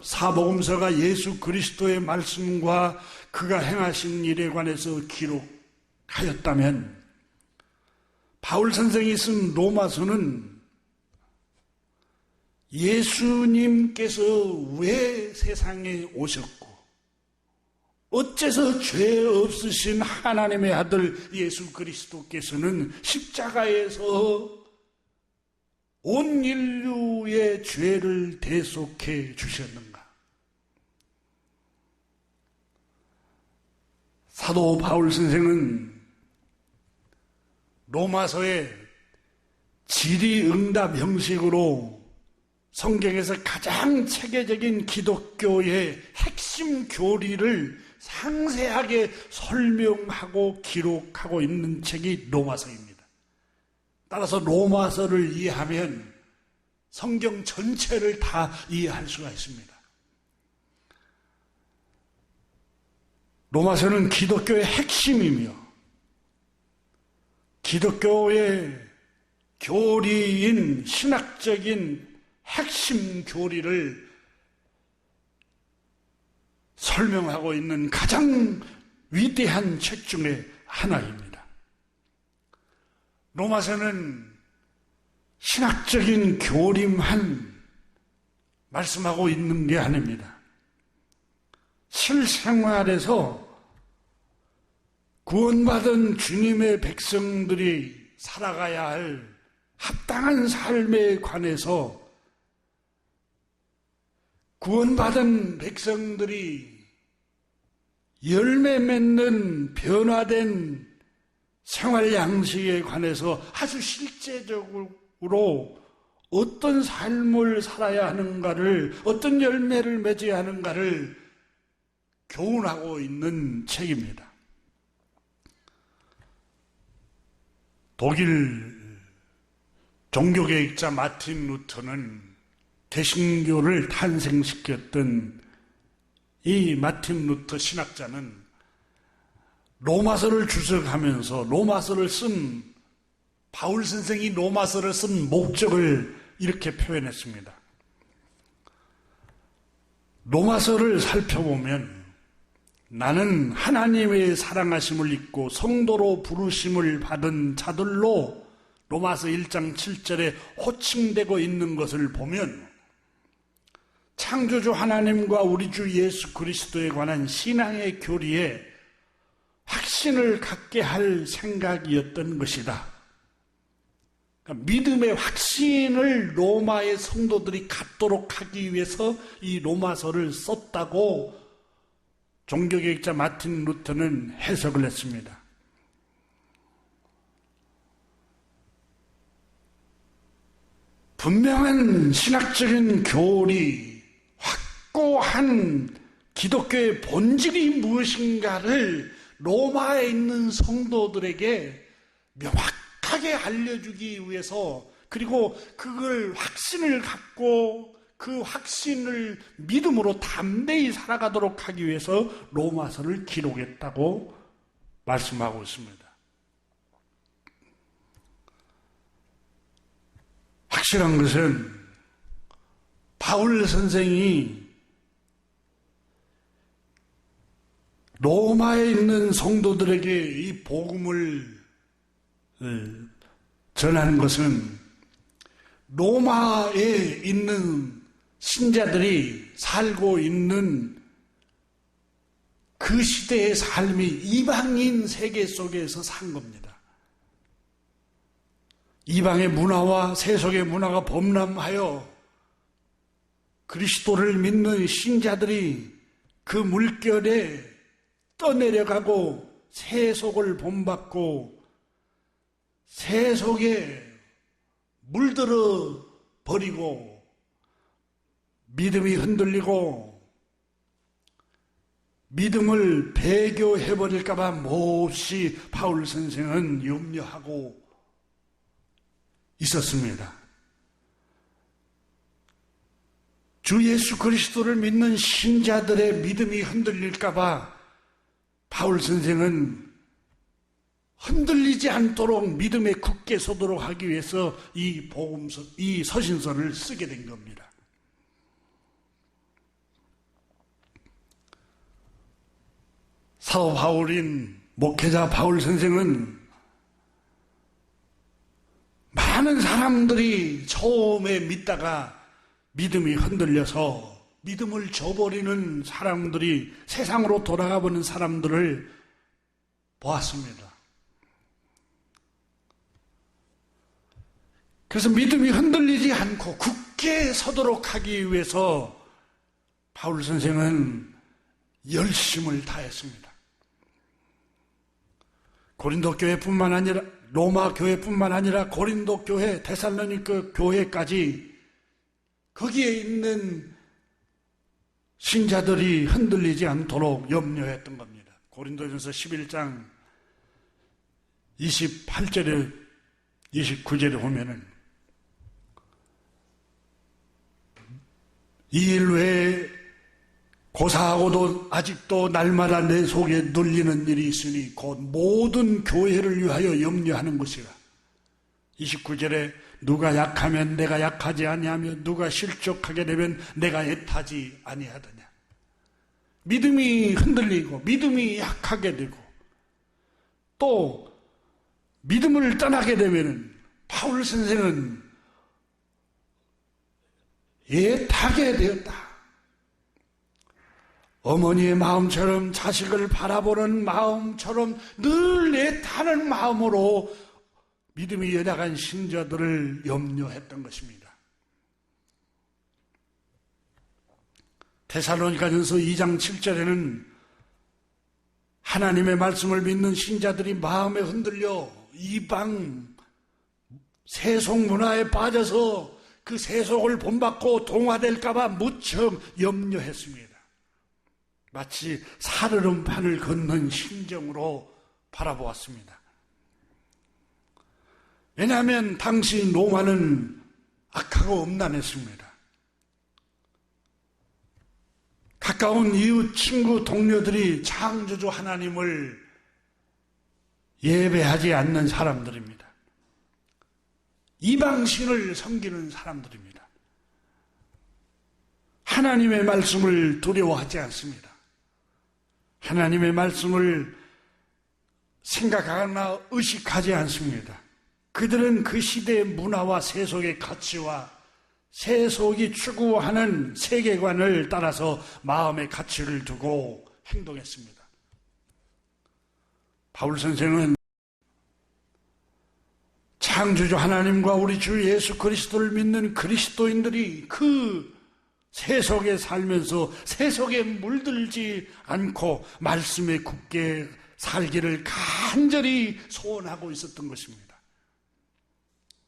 사복음서가 예수 그리스도의 말씀과 그가 행하신 일에 관해서 기록하였다면 바울 선생이 쓴 로마서는 예수님께서 왜 세상에 오셨고 어째서 죄 없으신 하나님의 아들 예수 그리스도께서는 십자가에서 온 인류의 죄를 대속해 주셨는가? 사도 바울 선생은 로마서의 질의응답 형식으로 성경에서 가장 체계적인 기독교의 핵심 교리를 상세하게 설명하고 기록하고 있는 책이 로마서입니다. 따라서 로마서를 이해하면 성경 전체를 다 이해할 수가 있습니다. 로마서는 기독교의 핵심이며 기독교의 교리인 신학적인 핵심 교리를 설명하고 있는 가장 위대한 책 중에 하나입니다. 로마서는 신학적인 교리만 말씀하고 있는 게 아닙니다. 실생활에서 구원받은 주님의 백성들이 살아가야 할 합당한 삶에 관해서 구원받은 백성들이 열매 맺는 변화된 생활 양식에 관해서 아주 실제적으로 어떤 삶을 살아야 하는가를, 어떤 열매를 맺어야 하는가를 교훈하고 있는 책입니다. 독일 종교개혁자 마틴 루터는 개신교를 탄생시켰던 이 마틴 루터 신학자는 로마서를 주석하면서 로마서를 쓴 바울 선생이 로마서를 쓴 목적을 이렇게 표현했습니다. 로마서를 살펴보면 나는 하나님의 사랑하심을 입고 성도로 부르심을 받은 자들로 로마서 1장 7절에 호칭되고 있는 것을 보면 창조주 하나님과 우리 주 예수 그리스도에 관한 신앙의 교리에 확신을 갖게 할 생각이었던 것이다. 그러니까 믿음의 확신을 로마의 성도들이 갖도록 하기 위해서 이 로마서를 썼다고 종교개혁자 마틴 루터는 해석을 했습니다. 분명한 신학적인 교리, 확고한 기독교의 본질이 무엇인가를 로마에 있는 성도들에게 명확하게 알려주기 위해서, 그리고 그걸 확신을 갖고 그 확신을 믿음으로 담대히 살아가도록 하기 위해서 로마서를 기록했다고 말씀하고 있습니다. 확실한 것은 바울 선생이 로마에 있는 성도들에게 이 복음을 전하는 것은 로마에 있는 신자들이 살고 있는 그 시대의 삶이 이방인 세계 속에서 산 겁니다. 이방의 문화와 세속의 문화가 범람하여 그리스도를 믿는 신자들이 그 물결에 떠내려가고 세속을 본받고 세속에 물들어 버리고 믿음이 흔들리고 믿음을 배교해버릴까 봐 몹시 바울 선생은 염려하고 있었습니다. 주 예수 그리스도를 믿는 신자들의 믿음이 흔들릴까 봐 바울 선생은 흔들리지 않도록 믿음에 굳게 서도록 하기 위해서 이 복음서, 이 서신서를 쓰게 된 겁니다. 사도 바울인 목회자 바울 선생은 많은 사람들이 처음에 믿다가 믿음이 흔들려서 믿음을 저버리는 사람들이, 세상으로 돌아가버리는 사람들을 보았습니다. 그래서 믿음이 흔들리지 않고 굳게 서도록 하기 위해서 바울 선생은 열심을 다했습니다. 고린도 교회뿐만 아니라, 로마 교회뿐만 아니라 고린도 교회, 데살로니가 교회까지 거기에 있는 신자들이 흔들리지 않도록 염려했던 겁니다. 고린도전서 11장 28절에 29절에 보면은 이 일 외에 고사하고도 아직도 날마다 내 속에 눌리는 일이 있으니 곧 모든 교회를 위하여 염려하는 것이라. 29절에 누가 약하면 내가 약하지 아니하며 누가 실족하게 되면 내가 애타지 아니하더냐. 믿음이 흔들리고 믿음이 약하게 되고 또 믿음을 떠나게 되면 바울 선생은 애타게 되었다. 어머니의 마음처럼 자식을 바라보는 마음처럼 늘 애타는 마음으로 믿음이 연약한 신자들을 염려했던 것입니다. 데살로니가전서 2장 7절에는 하나님의 말씀을 믿는 신자들이 마음에 흔들려 이방 세속 문화에 빠져서 그 세속을 본받고 동화될까 봐 무척 염려했습니다. 마치 살얼음판을 걷는 심정으로 바라보았습니다. 왜냐하면 당시 로마는 악하고 음란했습니다. 가까운 이웃, 친구, 동료들이 창조주 하나님을 예배하지 않는 사람들입니다. 이방신을 섬기는 사람들입니다. 하나님의 말씀을 두려워하지 않습니다. 하나님의 말씀을 생각하거나 의식하지 않습니다. 그들은 그 시대의 문화와 세속의 가치와 세속이 추구하는 세계관을 따라서 마음의 가치를 두고 행동했습니다. 바울 선생은 창조주 하나님과 우리 주 예수 그리스도를 믿는 그리스도인들이 그 세속에 살면서 세속에 물들지 않고 말씀에 굳게 살기를 간절히 소원하고 있었던 것입니다.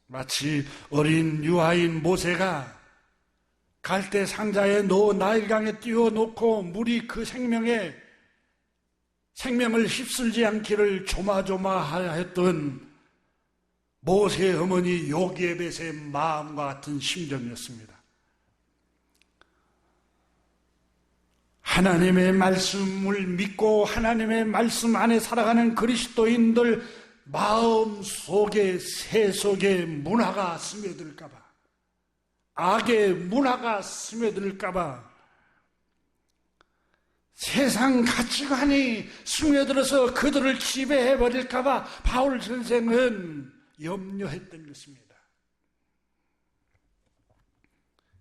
마치 어린 유아인 모세가 갈대 상자에 넣어 나일강에 띄워놓고 물이 그 생명을 휩쓸지 않기를 조마조마하였던 모세의 어머니 요게벳의 마음과 같은 심정이었습니다. 하나님의 말씀을 믿고 하나님의 말씀 안에 살아가는 그리스도인들 마음 속에 세속의 문화가 스며들까봐, 악의 문화가 스며들까봐, 세상 가치관이 스며들어서 그들을 지배해버릴까봐 바울 선생은 염려했던 것입니다.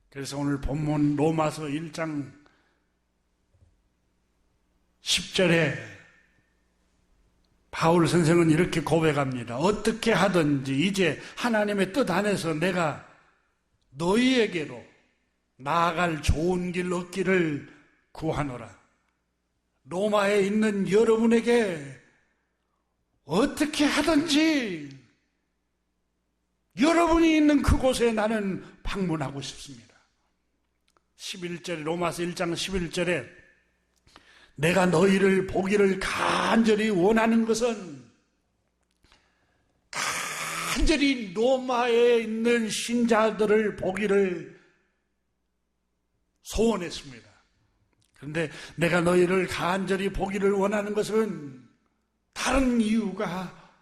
그래서 오늘 본문 로마서 1장 10절에 바울 선생은 이렇게 고백합니다. 어떻게 하든지 이제 하나님의 뜻 안에서 내가 너희에게로 나아갈 좋은 길 얻기를 구하노라. 로마에 있는 여러분에게 어떻게 하든지 여러분이 있는 그곳에 나는 방문하고 싶습니다. 11절에 로마서 1장 11절에 내가 너희를 보기를 간절히 원하는 것은 간절히 로마에 있는 신자들을 보기를 소원했습니다. 그런데 내가 너희를 간절히 보기를 원하는 것은 다른 이유가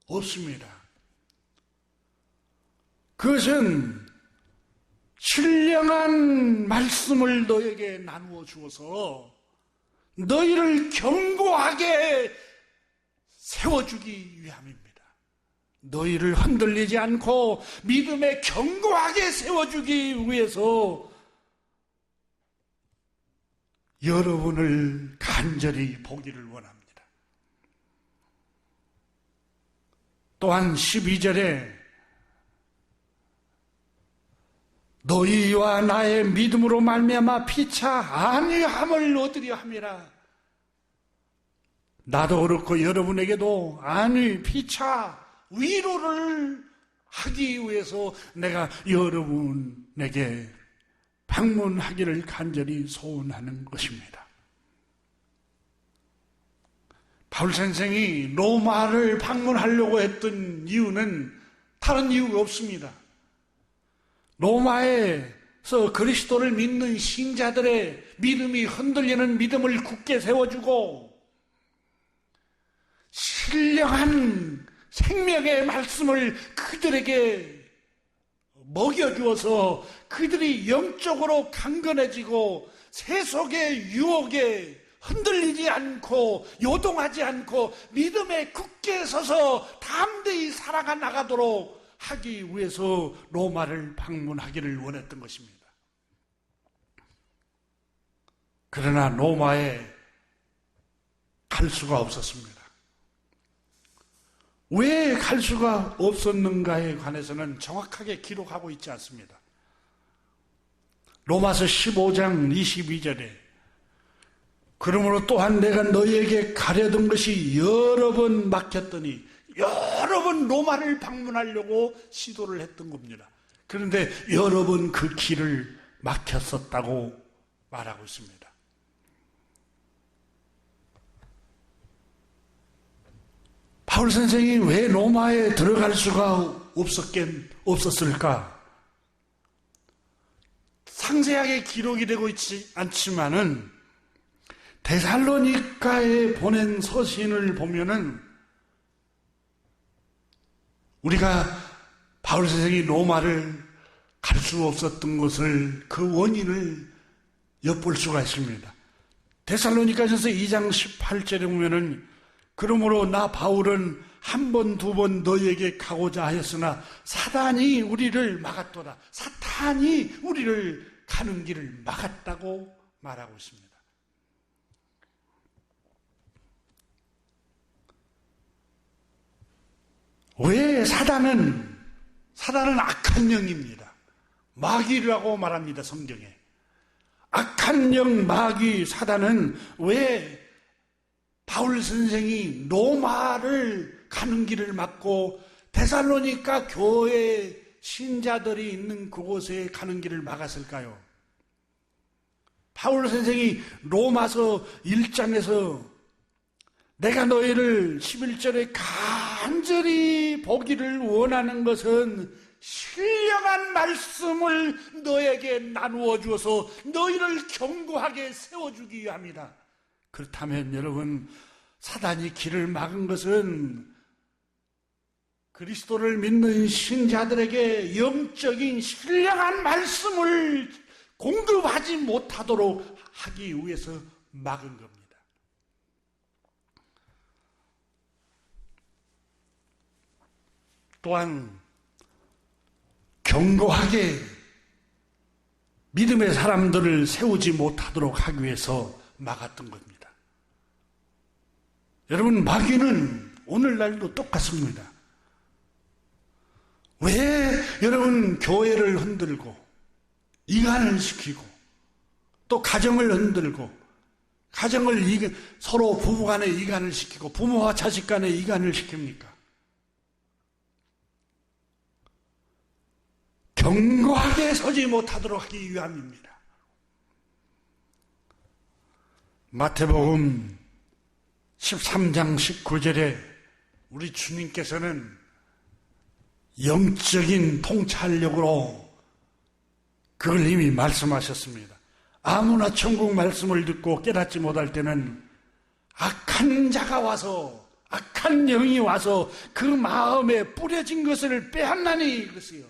없습니다. 그것은 신령한 말씀을 너에게 나누어 주어서 너희를 견고하게 세워주기 위함입니다. 너희를 흔들리지 않고 믿음에 견고하게 세워주기 위해서 여러분을 간절히 보기를 원합니다. 또한 12절에 너희와 나의 믿음으로 말미암아 피차 안위함을 얻으려 함이라. 나도 그렇고 여러분에게도 안위, 피차, 위로를 하기 위해서 내가 여러분에게 방문하기를 간절히 소원하는 것입니다. 바울 선생이 로마를 방문하려고 했던 이유는 다른 이유가 없습니다. 로마에서 그리스도를 믿는 신자들의 믿음이 흔들리는 믿음을 굳게 세워주고 신령한 생명의 말씀을 그들에게 먹여주어서 그들이 영적으로 강건해지고 세속의 유혹에 흔들리지 않고 요동하지 않고 믿음에 굳게 서서 담대히 살아가 나가도록 하기 위해서 로마를 방문하기를 원했던 것입니다. 그러나 로마에 갈 수가 없었습니다. 왜 갈 수가 없었는가에 관해서는 정확하게 기록하고 있지 않습니다. 로마서 15장 22절에 그러므로 또한 내가 너희에게 가려던 것이 여러 번 막혔더니 여러 번 로마를 방문하려고 시도를 했던 겁니다. 그런데 여러 번 그 길을 막혔었다고 말하고 있습니다. 바울 선생이 왜 로마에 들어갈 수가 없었을까? 상세하게 기록이 되고 있지 않지만은 데살로니가에 보낸 서신을 보면은 우리가 바울 선생이 로마를 갈 수 없었던 것을 그 원인을 엿볼 수가 있습니다. 데살로니가전서 2장 18절에 보면은 그러므로 나 바울은 한 번, 두 번 너희에게 가고자 하였으나 사단이 우리를 막았도다. 사탄이 우리를 가는 길을 막았다고 말하고 있습니다. 왜 사단은 악한 영입니다. 마귀라고 말합니다. 성경에. 악한 영, 마귀, 사단은 왜 바울 선생이 로마를 가는 길을 막고 데살로니가 교회 신자들이 있는 그곳에 가는 길을 막았을까요? 바울 선생이 로마서 1장에서 내가 너희를 11절에 간절히 보기를 원하는 것은 신령한 말씀을 너에게 나누어 주어서 너희를 견고하게 세워주기 위함이다. 그렇다면 여러분, 사단이 길을 막은 것은 그리스도를 믿는 신자들에게 영적인 신령한 말씀을 공급하지 못하도록 하기 위해서 막은 겁니다. 또한 견고하게 믿음의 사람들을 세우지 못하도록 하기 위해서 막았던 겁니다. 여러분, 마귀는 오늘날도 똑같습니다. 왜 여러분 교회를 흔들고 이간을 시키고 또 가정을 흔들고 서로 부부간에 이간을 시키고 부모와 자식간에 이간을 시킵니까? 견고하게 서지 못하도록 하기 위함입니다. 마태복음 13장 19절에 우리 주님께서는 영적인 통찰력으로 그걸 이미 말씀하셨습니다. 아무나 천국 말씀을 듣고 깨닫지 못할 때는 악한 자가 와서, 악한 영이 와서 그 마음에 뿌려진 것을 빼앗나니 그랬어요.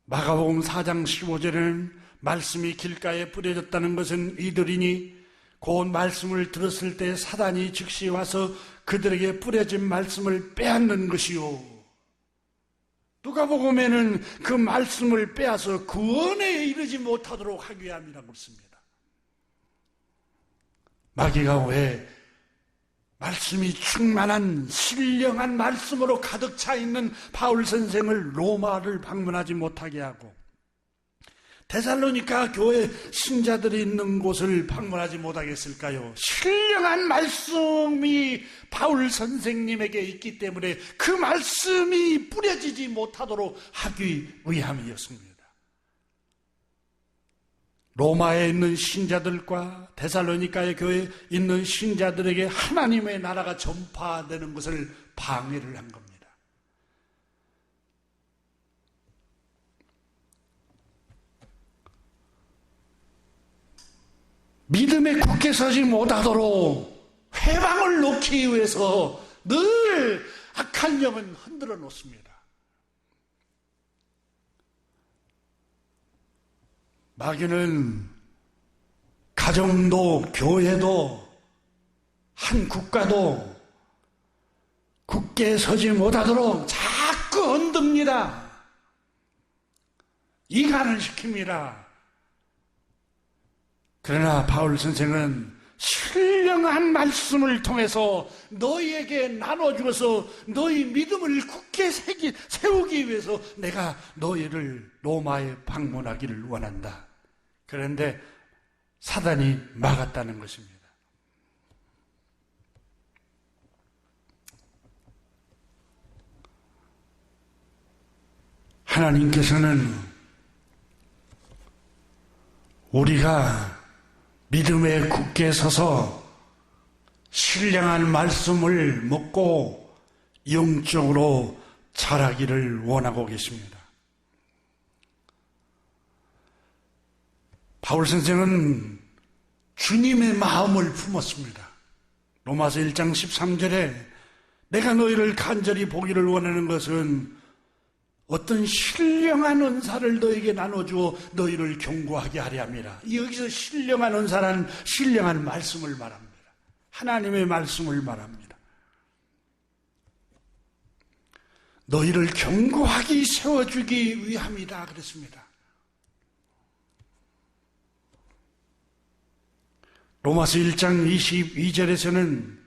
마가복음 4장 15절에는 말씀이 길가에 뿌려졌다는 것은 이들이니 곧 말씀을 들었을 때 사단이 즉시 와서 그들에게 뿌려진 말씀을 빼앗는 것이요. 누가복음에는 그 말씀을 빼앗아 구원에 이르지 못하도록 하기 위함이라고 했습니다. 마귀가 왜 말씀이 충만한 신령한 말씀으로 가득 차 있는 바울 선생을 로마를 방문하지 못하게 하고 데살로니가 교회 신자들이 있는 곳을 방문하지 못하겠을까요? 신령한 말씀이 바울 선생님에게 있기 때문에 그 말씀이 뿌려지지 못하도록 하기 위함이었습니다. 로마에 있는 신자들과 데살로니가의 교회에 있는 신자들에게 하나님의 나라가 전파되는 것을 방해를 한 겁니다. 믿음에 굳게 서지 못하도록 해방을 세우기 위해서 늘 악한 영은 흔들어 놓습니다. 마귀는 가정도 교회도 한 국가도 굳게 서지 못하도록 자꾸 흔듭니다. 이간을 시킵니다. 그러나 바울 선생은 신령한 말씀을 통해서 너희에게 나눠주어서 너희 믿음을 굳게 세우기 위해서 내가 너희를 로마에 방문하기를 원한다. 그런데 사단이 막았다는 것입니다. 하나님께서는 우리가 믿음에 굳게 서서 신령한 말씀을 먹고 영적으로 자라기를 원하고 계십니다. 바울 선생은 주님의 마음을 품었습니다. 로마서 1장 13절에 내가 너희를 간절히 보기를 원하는 것은 어떤 신령한 은사를 너에게 나눠주어 너희를 견고하게 하려 함이라. 여기서 신령한 은사라는 신령한 말씀을 말합니다. 하나님의 말씀을 말합니다. 너희를 견고하게 세워주기 위함이다 그랬습니다. 로마서 1장 22절에서는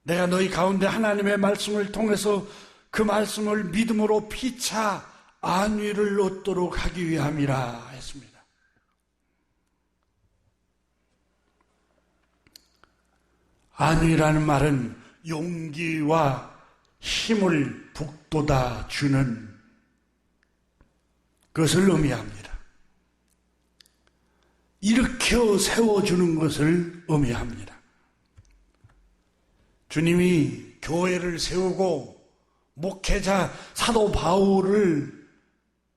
내가 너희 가운데 하나님의 말씀을 통해서 그 말씀을 믿음으로 피차 안위를 얻도록 하기 위함이라 했습니다. 안위라는 말은 용기와 힘을 북돋아 주는 것을 의미합니다. 일으켜 세워주는 것을 의미합니다. 주님이 교회를 세우고 목회자 사도 바울을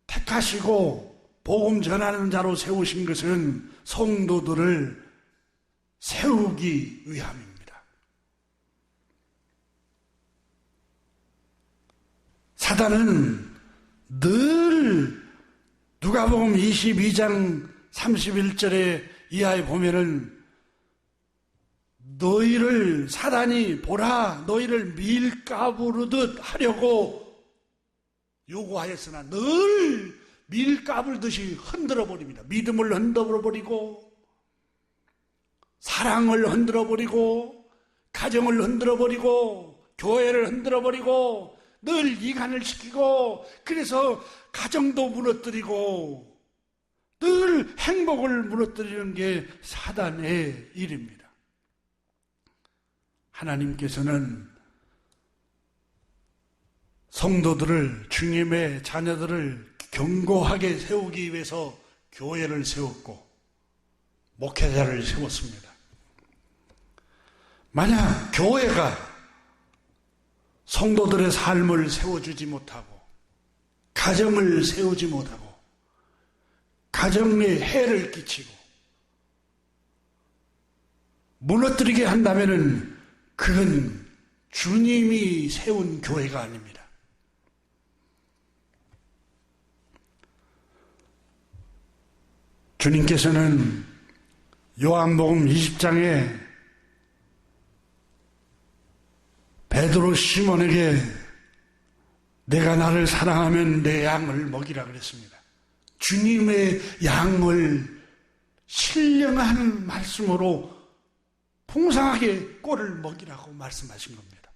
택하시고 복음 전하는 자로 세우신 것은 성도들을 세우기 위함입니다. 사단은 늘 누가복음 22장 31절에 이하에 보면은 너희를 사단이 보라 너희를 밀가부르듯 하려고 요구하였으나 늘 밀가부르듯이 흔들어 버립니다. 믿음을 흔들어 버리고 사랑을 흔들어 버리고 가정을 흔들어 버리고 교회를 흔들어 버리고 늘 이간을 시키고 그래서 가정도 무너뜨리고 늘 행복을 무너뜨리는 게 사단의 일입니다. 하나님께서는 성도들을 주님의 자녀들을 견고하게 세우기 위해서 교회를 세웠고 목회자를 세웠습니다. 만약 교회가 성도들의 삶을 세워주지 못하고 가정을 세우지 못하고 가정에 해를 끼치고 무너뜨리게 한다면은 그건 주님이 세운 교회가 아닙니다. 주님께서는 요한복음 20장에 베드로 시몬에게 내가 나를 사랑하면 내 양을 먹이라 그랬습니다. 주님의 양을 신령한 말씀으로 풍성하게 꼴을 먹이라고 말씀하신 겁니다.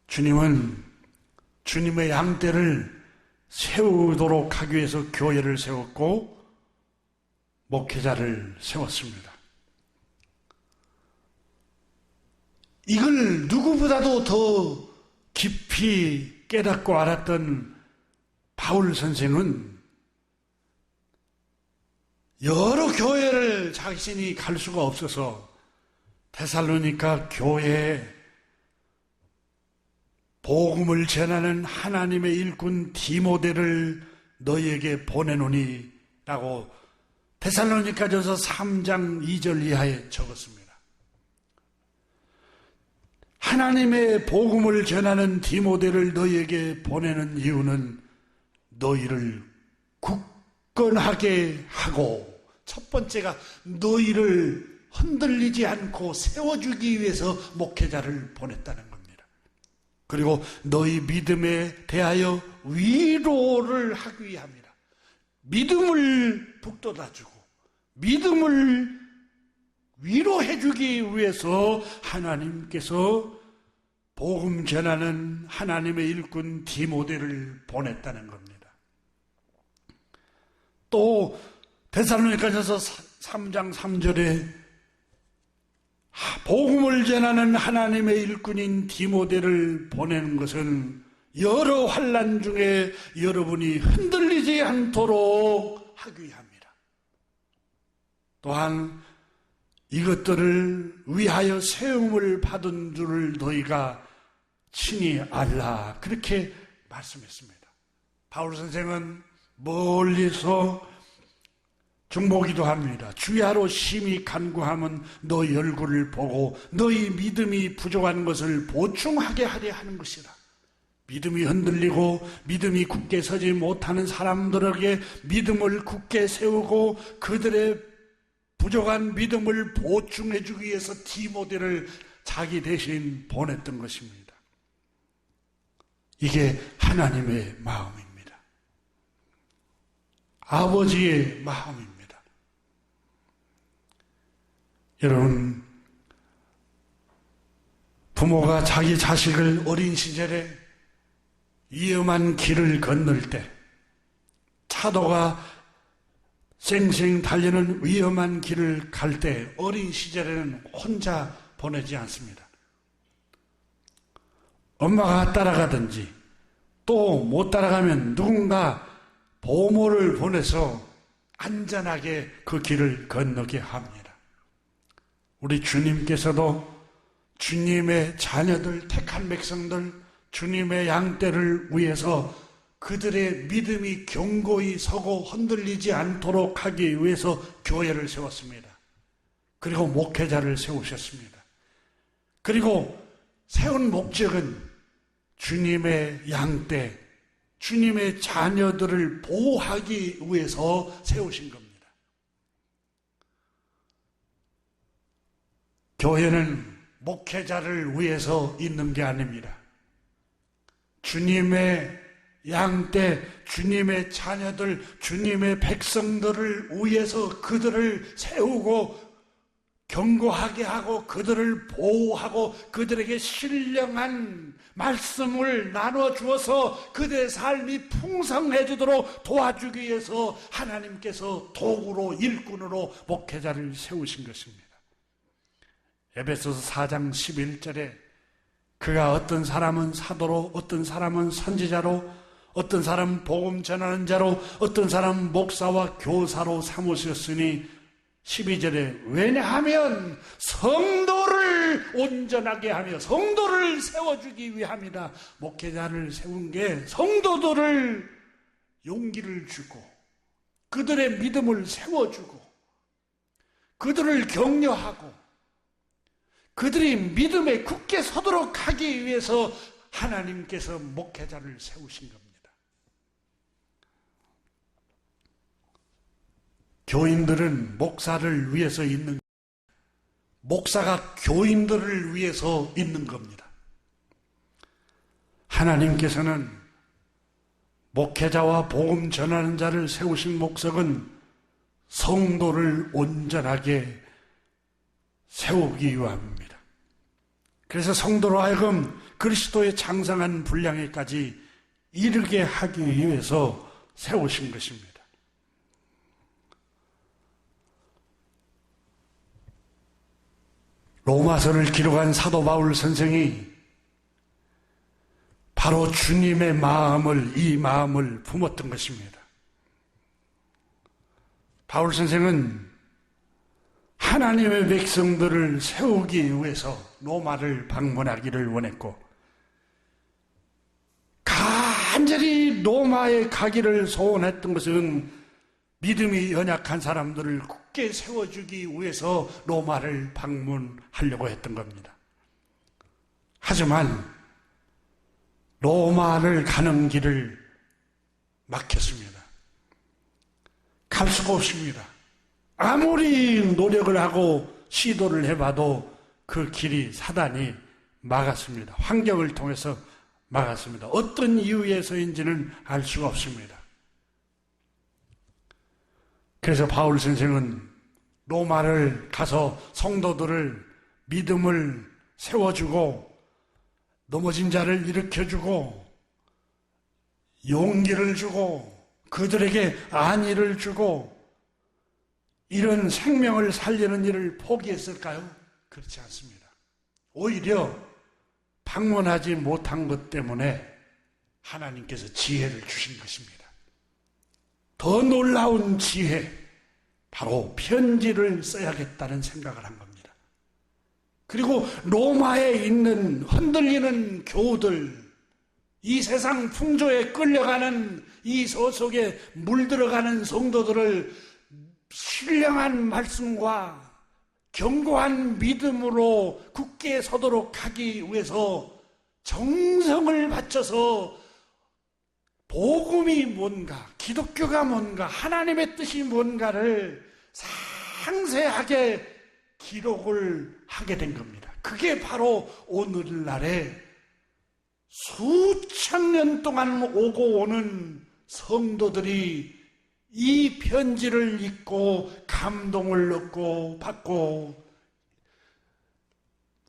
주님은 주님의 양떼를 세우도록 하기 위해서 교회를 세웠고 목회자를 세웠습니다. 이걸 누구보다도 더 깊이 깨닫고 알았던 바울 선생은 여러 교회를 자신이 갈 수가 없어서 데살로니가 교회에 복음을 전하는 하나님의 일꾼 디모데를 너희에게 보내노니 라고 데살로니가전서 3장 2절 이하에 적었습니다. 하나님의 복음을 전하는 디모데를 너희에게 보내는 이유는 너희를 굳건하게 하고, 첫 번째가 너희를 흔들리지 않고 세워주기 위해서 목회자를 보냈다는 겁니다. 그리고 너희 믿음에 대하여 위로를 하기 위함이라. 믿음을 북돋아주고 믿음을 위로해주기 위해서 하나님께서 복음 전하는 하나님의 일꾼 디모데를 보냈다는 겁니다. 또 데살로니가전서 3장 3절에 복음을 전하는 하나님의 일꾼인 디모데를 보내는 것은 여러 환난 중에 여러분이 흔들리지 않도록 하기 위함이라. 또한 이것들을 위하여 세움을 받은 줄을 너희가 친히 알라, 그렇게 말씀했습니다. 바울 선생은 멀리서 중보기도 합니다. 주야로 심히 간구하면 너희 얼굴을 보고 너희 믿음이 부족한 것을 보충하게 하려 하는 것이라. 믿음이 흔들리고 믿음이 굳게 서지 못하는 사람들에게 믿음을 굳게 세우고 그들의 부족한 믿음을 보충해 주기 위해서 디모데를 자기 대신 보냈던 것입니다. 이게 하나님의 마음입니다. 아버지의 마음입니다. 여러분, 부모가 자기 자식을 어린 시절에 위험한 길을 건널 때, 차도가 쌩쌩 달리는 위험한 길을 갈 때 어린 시절에는 혼자 보내지 않습니다. 엄마가 따라가든지 또 못 따라가면 누군가 보모를 보내서 안전하게 그 길을 건너게 합니다. 우리 주님께서도 주님의 자녀들, 택한 백성들, 주님의 양떼를 위해서 그들의 믿음이 견고히 서고 흔들리지 않도록 하기 위해서 교회를 세웠습니다. 그리고 목회자를 세우셨습니다. 그리고 세운 목적은 주님의 양떼, 주님의 자녀들을 보호하기 위해서 세우신 겁니다. 교회는 목회자를 위해서 있는 게 아닙니다. 주님의 양떼, 주님의 자녀들, 주님의 백성들을 위해서 그들을 세우고 견고하게 하고 그들을 보호하고 그들에게 신령한 말씀을 나눠주어서 그들의 삶이 풍성해지도록 도와주기 위해서 하나님께서 도구로, 일꾼으로 목회자를 세우신 것입니다. 에베소서 4장 11절에 그가 어떤 사람은 사도로, 어떤 사람은 선지자로, 어떤 사람은 복음 전하는 자로, 어떤 사람은 목사와 교사로 삼으셨으니 12절에 왜냐하면 성도를 온전하게 하며 성도를 세워주기 위함이다. 목회자를 세운 게 성도들을 용기를 주고 그들의 믿음을 세워주고 그들을 격려하고 그들이 믿음에 굳게 서도록 하기 위해서 하나님께서 목회자를 세우신 겁니다. 교인들은 목사를 위해서 있는, 목사가 교인들을 위해서 있는 겁니다. 하나님께서는 목회자와 복음 전하는 자를 세우신 목적은 성도를 온전하게 세우기 위함입니다. 그래서 성도로 하여금 그리스도의 장성한 분량에까지 이르게 하기 위해서 세우신 것입니다. 로마서를 기록한 사도 바울 선생이 바로 주님의 마음을, 이 마음을 품었던 것입니다. 바울 선생은 하나님의 백성들을 세우기 위해서 로마를 방문하기를 원했고 간절히 로마에 가기를 소원했던 것은 믿음이 연약한 사람들을 굳게 세워주기 위해서 로마를 방문하려고 했던 겁니다. 하지만 로마를 가는 길을 막혔습니다. 갈 수가 없습니다. 아무리 노력을 하고 시도를 해봐도 그 길이 사단이 막았습니다. 환경을 통해서 막았습니다. 어떤 이유에서인지는 알 수가 없습니다. 그래서 바울 선생은 로마를 가서 성도들을 믿음을 세워주고 넘어진 자를 일으켜주고 용기를 주고 그들에게 안위를 주고 이런 생명을 살리는 일을 포기했을까요? 그렇지 않습니다. 오히려 방문하지 못한 것 때문에 하나님께서 지혜를 주신 것입니다. 더 놀라운 지혜, 바로 편지를 써야겠다는 생각을 한 겁니다. 그리고 로마에 있는 흔들리는 교우들, 이 세상 풍조에 끌려가는 이 소속에 물들어가는 성도들을 신령한 말씀과 견고한 믿음으로 굳게 서도록 하기 위해서 정성을 바쳐서 복음이 뭔가, 기독교가 뭔가, 하나님의 뜻이 뭔가를 상세하게 기록을 하게 된 겁니다. 그게 바로 오늘날에 수천 년 동안 오고 오는 성도들이 이 편지를 읽고 감동을 얻고 받고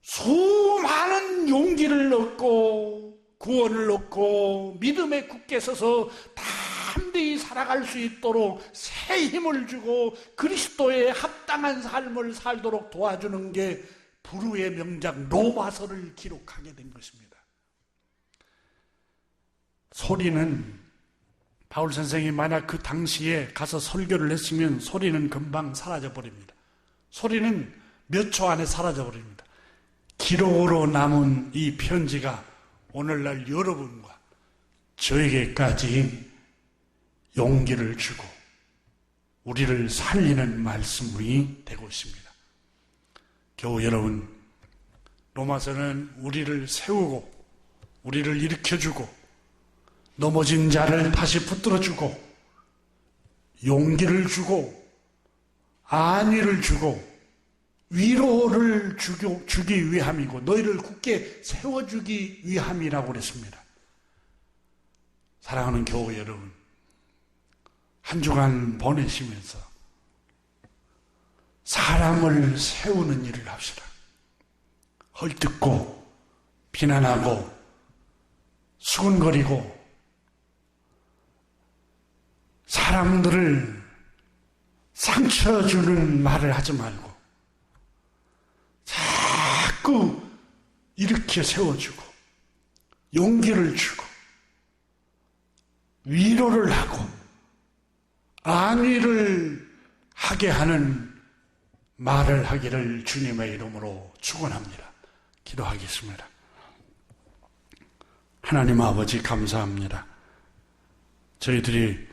수많은 용기를 얻고 구원을 얻고 믿음에 굳게 서서 담대히 살아갈 수 있도록 새 힘을 주고 그리스도에 합당한 삶을 살도록 도와주는 게 불후의 명작 로마서를 기록하게 된 것입니다. 소리는 바울 선생이 만약 그 당시에 가서 설교를 했으면 소리는 금방 사라져 버립니다. 소리는 몇 초 안에 사라져 버립니다. 기록으로 남은 이 편지가 오늘날 여러분과 저에게까지 용기를 주고 우리를 살리는 말씀이 되고 있습니다. 교우 여러분, 로마서는 우리를 세우고 우리를 일으켜주고 넘어진 자를 다시 붙들어주고 용기를 주고 안위를 주고 위로를 주기 위함이고 너희를 굳게 세워주기 위함이라고 그랬습니다. 사랑하는 교우 여러분, 한 주간 보내시면서 사람을 세우는 일을 합시다. 헐뜯고 비난하고 수군거리고 사람들을 상처 주는 말을 하지 말고 자꾸 일으켜 세워주고 용기를 주고 위로를 하고 안위를 하게 하는 말을 하기를 주님의 이름으로 축원합니다. 기도하겠습니다. 하나님 아버지 감사합니다. 저희들이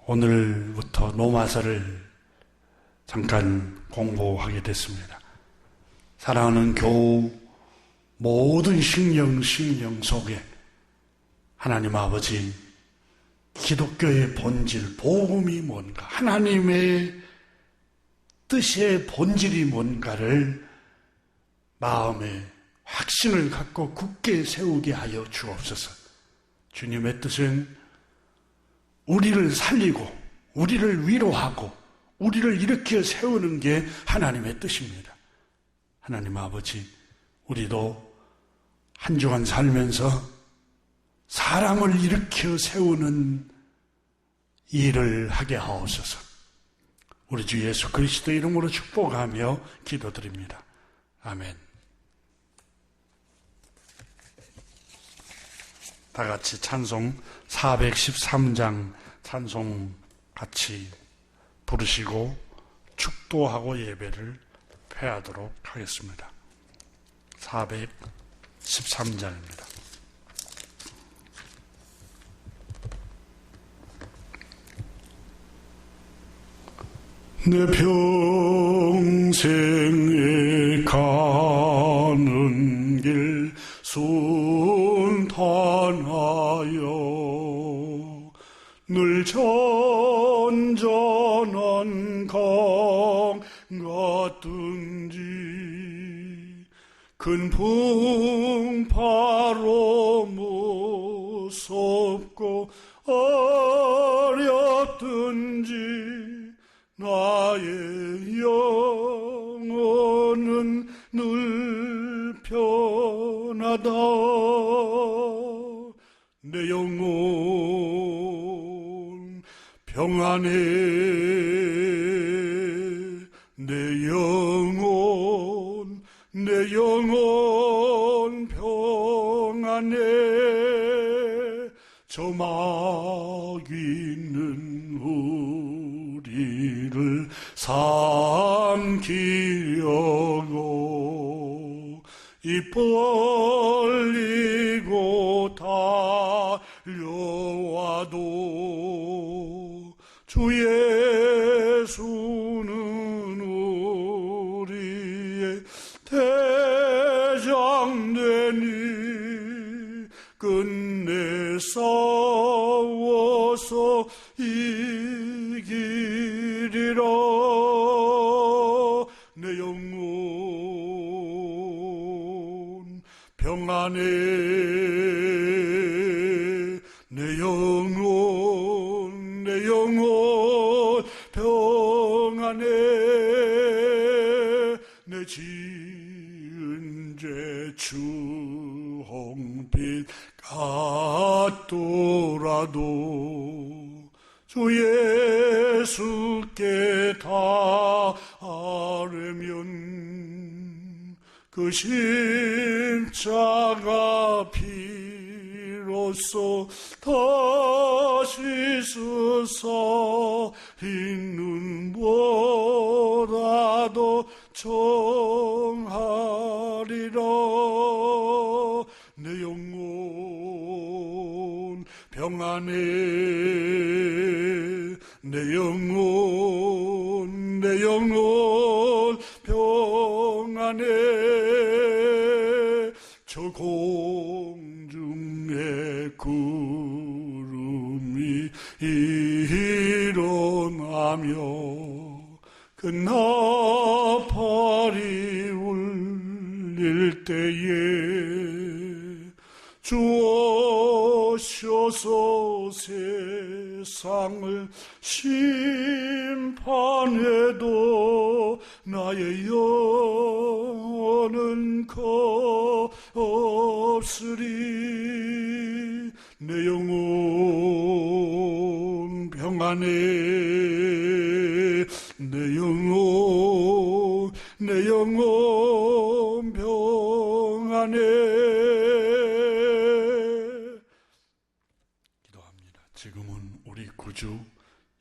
오늘부터 로마서를 잠깐 공부하게 됐습니다. 사랑하는 교우 모든 신령 속에 하나님 아버지 기독교의 본질, 복음이 뭔가, 하나님의 뜻의 본질이 뭔가를 마음에 확신을 갖고 굳게 세우게 하여 주옵소서. 주님의 뜻은 우리를 살리고 우리를 위로하고 우리를 일으켜 세우는 게 하나님의 뜻입니다. 하나님 아버지, 우리도 한 주간 살면서 사람을 일으켜 세우는 일을 하게 하옵소서. 우리 주 예수 그리스도 이름으로 축복하며 기도드립니다. 아멘. 다 같이 찬송 413장 찬송 같이 부르시고 축도하고 예배를 폐하도록 하겠습니다. 413장입니다. 내 평생에 가는 길 늘 전전한 강 같은지 큰 풍파로 무섭고 어렵든지 나의 영혼은 늘 편하다. 내 영혼 평안해. 내 영혼 평안해. 저마귀는 우리를 삼키려고 입 벌리고 달려와도 주 예수는 우리의 대장되니 끝내 싸워서 이기리라. 내 영혼 평안해. 내 영혼 평안해. 내 지은 죄 주홍빛 같더라도 주 예수께 닿으면 그 십자가 피로써 다시 쓰사 있는 보다도 정하리라. 내 영혼 평안해. 내 영혼 평안해. 저 공중에 구름이 일어나며 그 나팔이 울릴 때에 주 오셔서 세상을 심판해도 나의 영혼은 없으리. 내 영혼 평안해. 내 영혼 평안해. 기도합니다. 지금은 우리 구주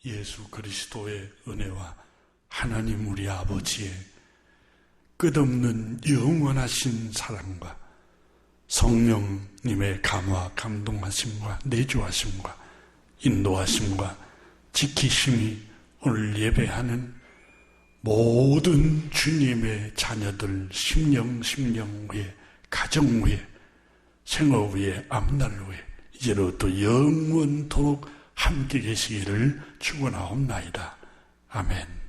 예수 그리스도의 은혜와 하나님 우리 아버지의 끝없는 영원하신 사랑과 성령님의 감화 감동하심과 내주하심과 인도하심과 지키심이 오늘 예배하는 모든 주님의 자녀들 심령 위에, 가정 위에, 생업 위에, 앞날 위에 이제로부터 영원토록 함께 계시기를 축원하옵나이다. 아멘.